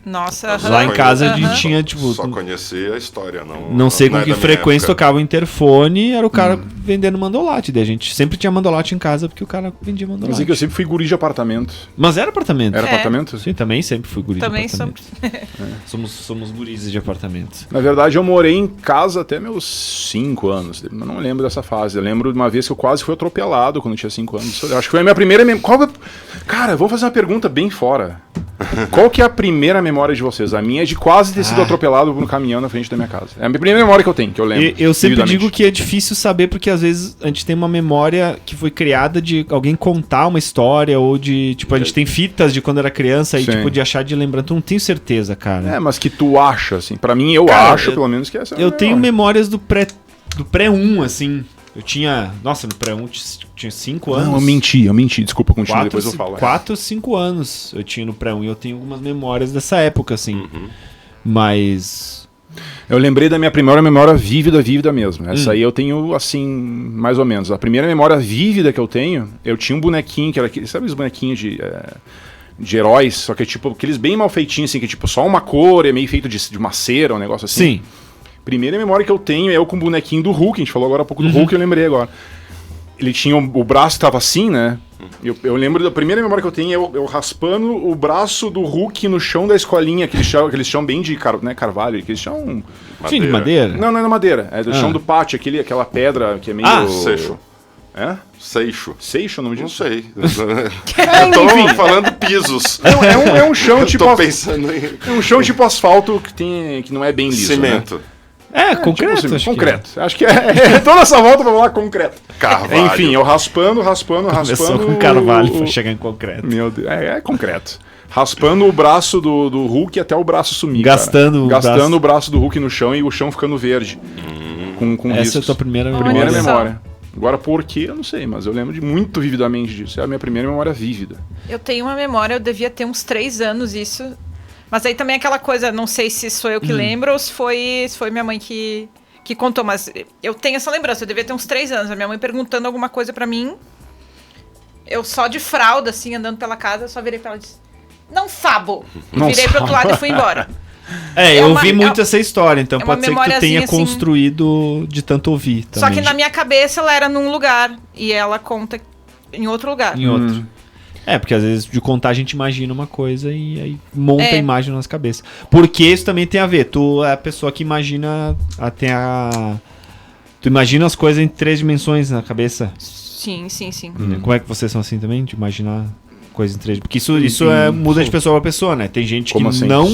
Speaker 2: Nossa,
Speaker 1: lá em casa a gente tinha, tipo...
Speaker 3: Só conhecia a história,
Speaker 1: não sei com que frequência tocava o interfone e era o cara vendendo mandolate. Daí a gente sempre tinha mandolate em casa porque o cara vendia mandolate.
Speaker 4: Mas é que eu sempre fui guri de apartamento.
Speaker 1: Mas era apartamento.
Speaker 4: Era apartamento?
Speaker 1: Sim, também sempre fui guri
Speaker 2: também
Speaker 1: de apartamento. Somos gurizes de apartamento.
Speaker 4: Na verdade, eu morei em casa até meus 5 anos. Eu não lembro dessa fase. Eu lembro de uma vez que eu quase fui atropelado quando eu tinha 5 anos. Eu acho que foi a minha primeira... Cara, vamos fazer uma pergunta bem fora. Qual que é a primeira memória de vocês? A minha é de quase ter sido atropelado por um caminhão na frente da minha casa. É a minha primeira memória que eu tenho, que eu lembro.
Speaker 1: Eu sempre digo que é difícil saber, porque às vezes a gente tem uma memória que foi criada de alguém contar uma história, ou de, tipo, a gente tem fitas de quando era criança e, tipo, de achar de lembrar. Então não tenho certeza, cara.
Speaker 4: É, mas que tu acha, assim. Pra mim, eu acho, pelo menos, que essa é a
Speaker 1: Eu tenho memórias do pré-1, assim. Eu tinha... Nossa, no pré-1 tinha 5 anos.
Speaker 4: Não, eu menti. Desculpa, continua, depois eu falo.
Speaker 1: 4 ou 5 anos eu tinha no pré-1 e eu tenho algumas memórias dessa época, assim. Mas...
Speaker 4: Eu lembrei da minha primeira memória vívida mesmo. Essa aí eu tenho, assim, mais ou menos. A primeira memória vívida que eu tinha um bonequinho, que era aquele... Sabe os bonequinhos de heróis? Só que é tipo, aqueles bem mal feitinhos, assim, que é tipo só uma cor, é meio feito de uma cera, um negócio assim.
Speaker 1: Sim.
Speaker 4: Primeira memória que eu tenho é eu com o bonequinho do Hulk. A gente falou agora há pouco do Hulk, eu lembrei agora. Ele tinha o braço tava assim, né? Eu lembro da primeira memória que eu tenho eu raspando o braço do Hulk no chão da escolinha, aquele chão bem de carvalho, aquele chão...
Speaker 1: Sim, de madeira?
Speaker 4: Não é na madeira, é do chão do pátio, aquela pedra que é meio...
Speaker 3: Seixo.
Speaker 4: É?
Speaker 3: Seixo.
Speaker 4: Seixo, não me diz?
Speaker 3: Não sei. Eu tô falando pisos.
Speaker 4: É um chão tipo...
Speaker 3: Tô pensando em...
Speaker 4: É um chão tipo asfalto que não é bem liso,
Speaker 3: cimento.
Speaker 4: Né?
Speaker 1: Concreto,
Speaker 4: tipo,
Speaker 1: acho
Speaker 4: concreto. Acho que é toda essa volta pra falar concreto.
Speaker 3: Carvalho.
Speaker 4: Enfim, eu raspando.
Speaker 1: Começou com carvalho pra chegar em concreto.
Speaker 4: Meu Deus, é concreto. Raspando o braço do Hulk até o braço sumir.
Speaker 1: Gastando
Speaker 4: o braço do Hulk no chão e o chão ficando verde. Com
Speaker 1: essa
Speaker 4: riscos.
Speaker 1: é a tua primeira
Speaker 4: memória. Agora por quê, eu não sei, mas eu lembro muito vividamente disso. É a minha primeira memória vívida.
Speaker 2: Eu tenho uma memória, eu devia ter uns 3 anos isso. Mas aí também aquela coisa, não sei se sou eu que lembro ou se foi minha mãe que contou, mas eu tenho essa lembrança, eu devia ter uns 3 anos, a minha mãe perguntando alguma coisa pra mim, eu só de fralda, assim, andando pela casa, eu só virei pra ela e disse, não fabo! E virei pro outro lado e fui embora.
Speaker 1: Eu ouvi muito essa história, então pode ser que tu tenha
Speaker 2: assim,
Speaker 1: construído de tanto ouvir também.
Speaker 2: Só que na minha cabeça ela era num lugar, e ela conta em outro lugar.
Speaker 1: Em outro. Porque às vezes de contar a gente imagina uma coisa e aí monta a imagem na nossa cabeça. Porque isso também tem a ver. Tu é a pessoa que imagina. Tu imagina as coisas em 3 dimensões na cabeça?
Speaker 2: Sim.
Speaker 1: Como é que vocês são assim também? De imaginar coisas em 3 dimensões? Porque isso muda de pessoa pra pessoa, né? Tem gente que
Speaker 4: assim?
Speaker 1: não.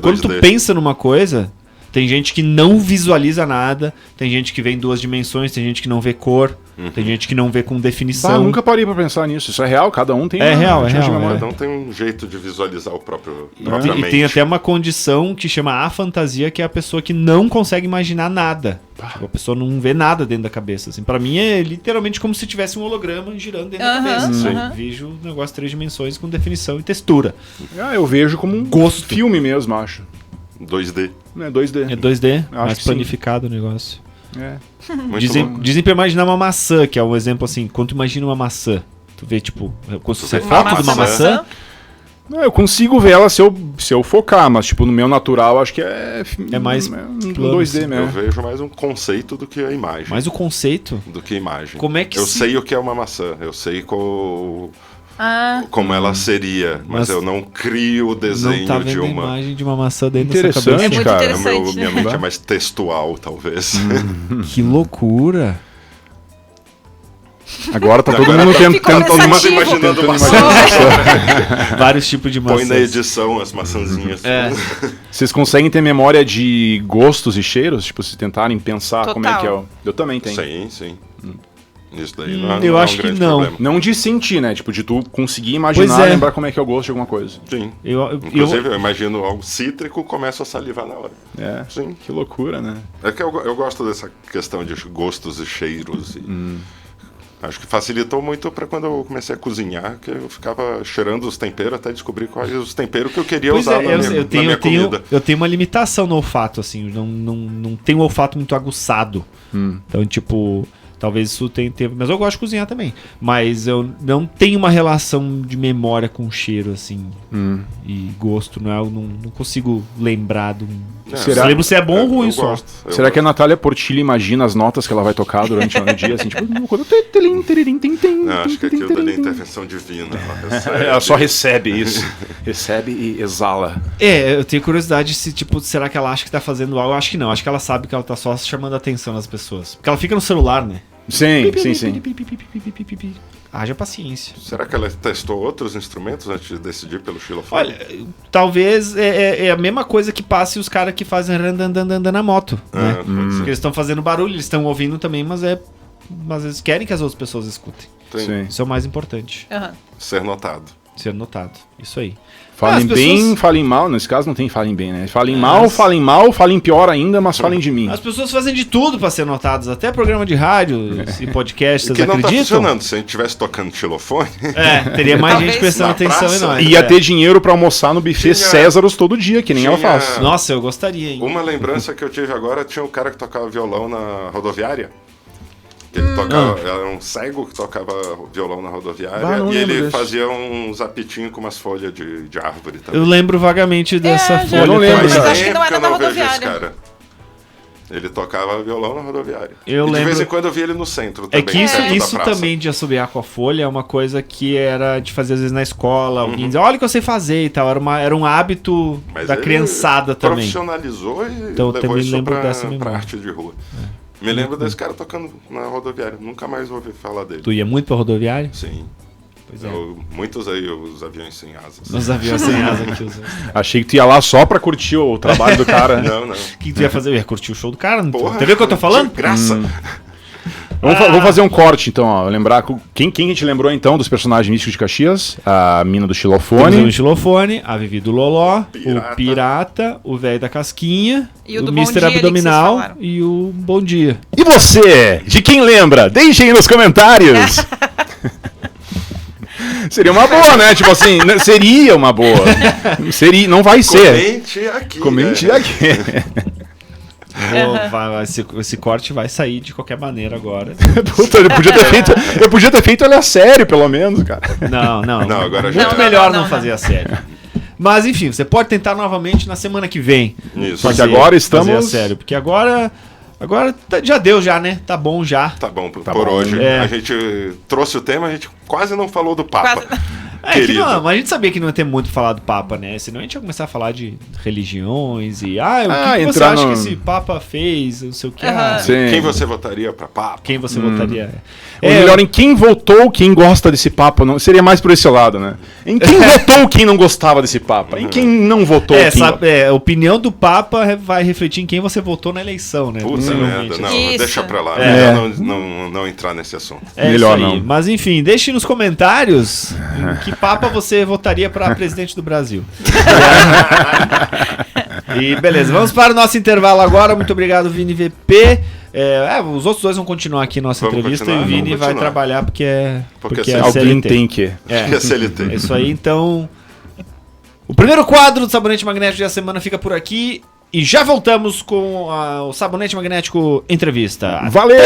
Speaker 1: Quando tu pensa numa coisa, Tem gente que não visualiza nada, tem gente que vê em 2 dimensões, tem gente que não vê cor, tem gente que não vê com definição.
Speaker 4: Nunca parei pra pensar nisso. Isso é real? Cada um tem
Speaker 1: real.
Speaker 3: Cada um tem um jeito de visualizar o própria mente.
Speaker 1: E tem até uma condição que chama afantasia, que é a pessoa que não consegue imaginar nada. A pessoa não vê nada dentro da cabeça. Assim. Pra mim é literalmente como se tivesse um holograma girando dentro da cabeça. Eu vejo um negócio 3 dimensões com definição e textura.
Speaker 4: Eu vejo como um
Speaker 1: gosto.
Speaker 4: Filme mesmo, acho.
Speaker 3: 2D.
Speaker 4: É 2D.
Speaker 1: É 2D,
Speaker 4: acho
Speaker 1: mais planificado o negócio. Dizem pra imaginar uma maçã, que é um exemplo assim, quando tu imagina uma maçã, tu vê, tipo, quando você foto de uma maçã.
Speaker 4: Eu consigo ver ela se eu focar, mas tipo, no meu natural acho que é
Speaker 1: mais
Speaker 4: um 2D mesmo.
Speaker 3: Eu vejo mais um conceito do que a imagem.
Speaker 1: Mais o conceito?
Speaker 3: Do que a imagem.
Speaker 1: Como é que
Speaker 3: eu sei o que é uma maçã, eu sei como ela seria, mas eu não crio o desenho
Speaker 1: não tá vendo
Speaker 3: de uma
Speaker 1: imagem de uma maçã dentro dessa cabeça.
Speaker 2: É muito
Speaker 4: cara.
Speaker 2: interessante.
Speaker 3: Minha mente é mais textual, talvez.
Speaker 1: Que loucura!
Speaker 4: Agora tá todo mundo tentando
Speaker 3: imaginando maçã.
Speaker 1: Vários tipos de maçãs.
Speaker 3: Põe na edição as maçãzinhas.
Speaker 4: Vocês conseguem ter memória de gostos e cheiros? Tipo, se tentarem pensar como é que é. Eu também tenho.
Speaker 3: Sim. Isso daí não
Speaker 1: eu
Speaker 3: não
Speaker 1: acho
Speaker 3: é um grande
Speaker 1: que não.
Speaker 3: problema.
Speaker 4: Não de sentir, né? Tipo, de tu conseguir imaginar, lembrar como é que é o gosto de alguma coisa.
Speaker 3: Sim. Inclusive, eu imagino algo cítrico, começo a salivar na hora. Sim.
Speaker 4: Que loucura, né?
Speaker 3: É que eu gosto dessa questão de gostos e cheiros. Acho que facilitou muito para quando eu comecei a cozinhar, que eu ficava cheirando os temperos até descobrir quais os temperos que eu queria usar na minha comida.
Speaker 1: Eu tenho uma limitação no olfato, assim. Não tenho um olfato muito aguçado. Então, tipo... Talvez isso tenha... Mas eu gosto de cozinhar também. Mas eu não tenho uma relação de memória com cheiro, assim. E gosto. Não consigo lembrar de um... Eu lembro se é bom ou ruim só.
Speaker 4: Será que a Natália Portillo imagina as notas que ela vai tocar durante o dia? Assim, tipo...
Speaker 3: Não, acho que aquilo dali é intervenção divina.
Speaker 4: Ela só recebe isso. Recebe e exala.
Speaker 1: Eu tenho curiosidade se, tipo, será que ela acha que tá fazendo algo? Eu acho que não. Acho que ela sabe que ela tá só chamando a atenção das pessoas. Porque ela fica no celular, né?
Speaker 4: Sim.
Speaker 1: Haja paciência.
Speaker 3: Será que ela testou outros instrumentos antes de decidir pelo xilofone?
Speaker 1: Olha, talvez é a mesma coisa que passe os caras que fazem randandandanda na moto, né? Porque eles estão fazendo barulho, eles estão ouvindo também, mas eles querem que as outras pessoas escutem.
Speaker 3: Sim.
Speaker 1: Isso é o mais importante.
Speaker 3: Ser notado.
Speaker 1: Ser notado. Isso aí.
Speaker 4: Falem bem, falem mal. Nesse caso não tem falem bem, né? Falem mal, falem pior ainda, mas falem de mim.
Speaker 1: As pessoas fazem de tudo pra ser notadas, até programa de rádio e podcast, vocês
Speaker 3: que não
Speaker 1: acreditam?
Speaker 3: Tá funcionando. Se a gente estivesse tocando xilofone...
Speaker 1: teria mais gente prestando atenção em nós.
Speaker 4: Ia ter dinheiro pra almoçar no buffet Césaros todo dia, que nem ela faz.
Speaker 1: Nossa, eu gostaria, hein?
Speaker 3: Uma lembrança que eu tive agora, tinha um cara que tocava violão na rodoviária. Ele tocava, era um cego que tocava violão na rodoviária e ele fazia uns apitinhos com umas folhas de árvore também.
Speaker 1: Eu lembro vagamente dessa folha.
Speaker 4: Eu não lembro,
Speaker 2: mas acho que não era na rodoviária.
Speaker 3: Ele tocava violão na rodoviária.
Speaker 1: De
Speaker 3: vez em quando eu vi ele no centro também.
Speaker 1: É que isso também de assobiar com a folha é uma coisa que era de fazer às vezes na escola. Alguém dizia, olha o que eu sei fazer e tal. Era um hábito da criançada também.
Speaker 3: Profissionalizou e
Speaker 1: então,
Speaker 3: levou isso
Speaker 1: pra
Speaker 3: arte de rua. Me lembro desse cara tocando na rodoviária. Nunca mais ouvi falar dele.
Speaker 1: Tu ia muito pra rodoviária?
Speaker 3: Sim.
Speaker 1: Pois é.
Speaker 3: Muitos aí, os aviões sem asas.
Speaker 1: Os aviões sem asas aqui.
Speaker 4: Achei que tu ia lá só pra curtir o trabalho do cara.
Speaker 3: Não.
Speaker 1: O que tu ia fazer? Eu ia curtir o show do cara.
Speaker 3: Porra,
Speaker 1: Tá vendo o que eu tô falando?
Speaker 3: De graça.
Speaker 4: Vamos fazer um corte, então, ó. Lembrar quem a gente lembrou, então, dos personagens místicos de Caxias? A mina do xilofone.
Speaker 1: O xilofone, a Vivi do Loló, o Pirata, o velho da casquinha,
Speaker 2: e
Speaker 1: o Mr. Abdominal e o Bom Dia.
Speaker 4: E você? De quem lembra? Deixem aí nos comentários. Seria uma boa, né? Tipo assim, seria uma boa. Não vai ser.
Speaker 3: Comente aqui.
Speaker 1: Esse corte vai sair de qualquer maneira agora.
Speaker 4: Puta, eu podia ter feito ele a sério, pelo menos, cara.
Speaker 1: Não,
Speaker 3: agora
Speaker 1: muito melhor não fazer a sério. Mas enfim, você pode tentar novamente na semana que vem.
Speaker 3: Isso.
Speaker 4: Porque agora estamos...
Speaker 1: fazer a sério, porque agora já deu já, né? Tá bom já.
Speaker 3: Tá bom por hoje. A gente trouxe o tema, a gente quase não falou do Papa. querido.
Speaker 1: Mas a gente sabia que não ia ter muito pra falar do Papa, né? Senão a gente ia começar a falar de religiões e... o que você acha que esse Papa fez? Não sei o que.
Speaker 3: Quem você votaria pra Papa?
Speaker 1: Quem você votaria?
Speaker 4: Ou melhor, em quem votou quem gosta desse Papa. Não, seria mais por esse lado, né? Em quem votou quem não gostava desse Papa. Em quem não votou
Speaker 1: a opinião do Papa vai refletir em quem você votou na eleição, né?
Speaker 3: Puta merda, não, deixa pra lá. Não entrar nesse assunto.
Speaker 1: Melhor não. Mas enfim, deixe nos comentários em que Papa você votaria pra presidente do Brasil. E beleza, vamos para o nosso intervalo agora. Muito obrigado, Vini VP. Os outros dois vão continuar aqui nossa entrevista e o Vini vai trabalhar porque é
Speaker 4: alguém tem que.
Speaker 3: É CLT.
Speaker 1: É isso aí, então. O primeiro quadro do Sabonete Magnético da semana fica por aqui e já voltamos com o Sabonete Magnético Entrevista.
Speaker 4: Valeu!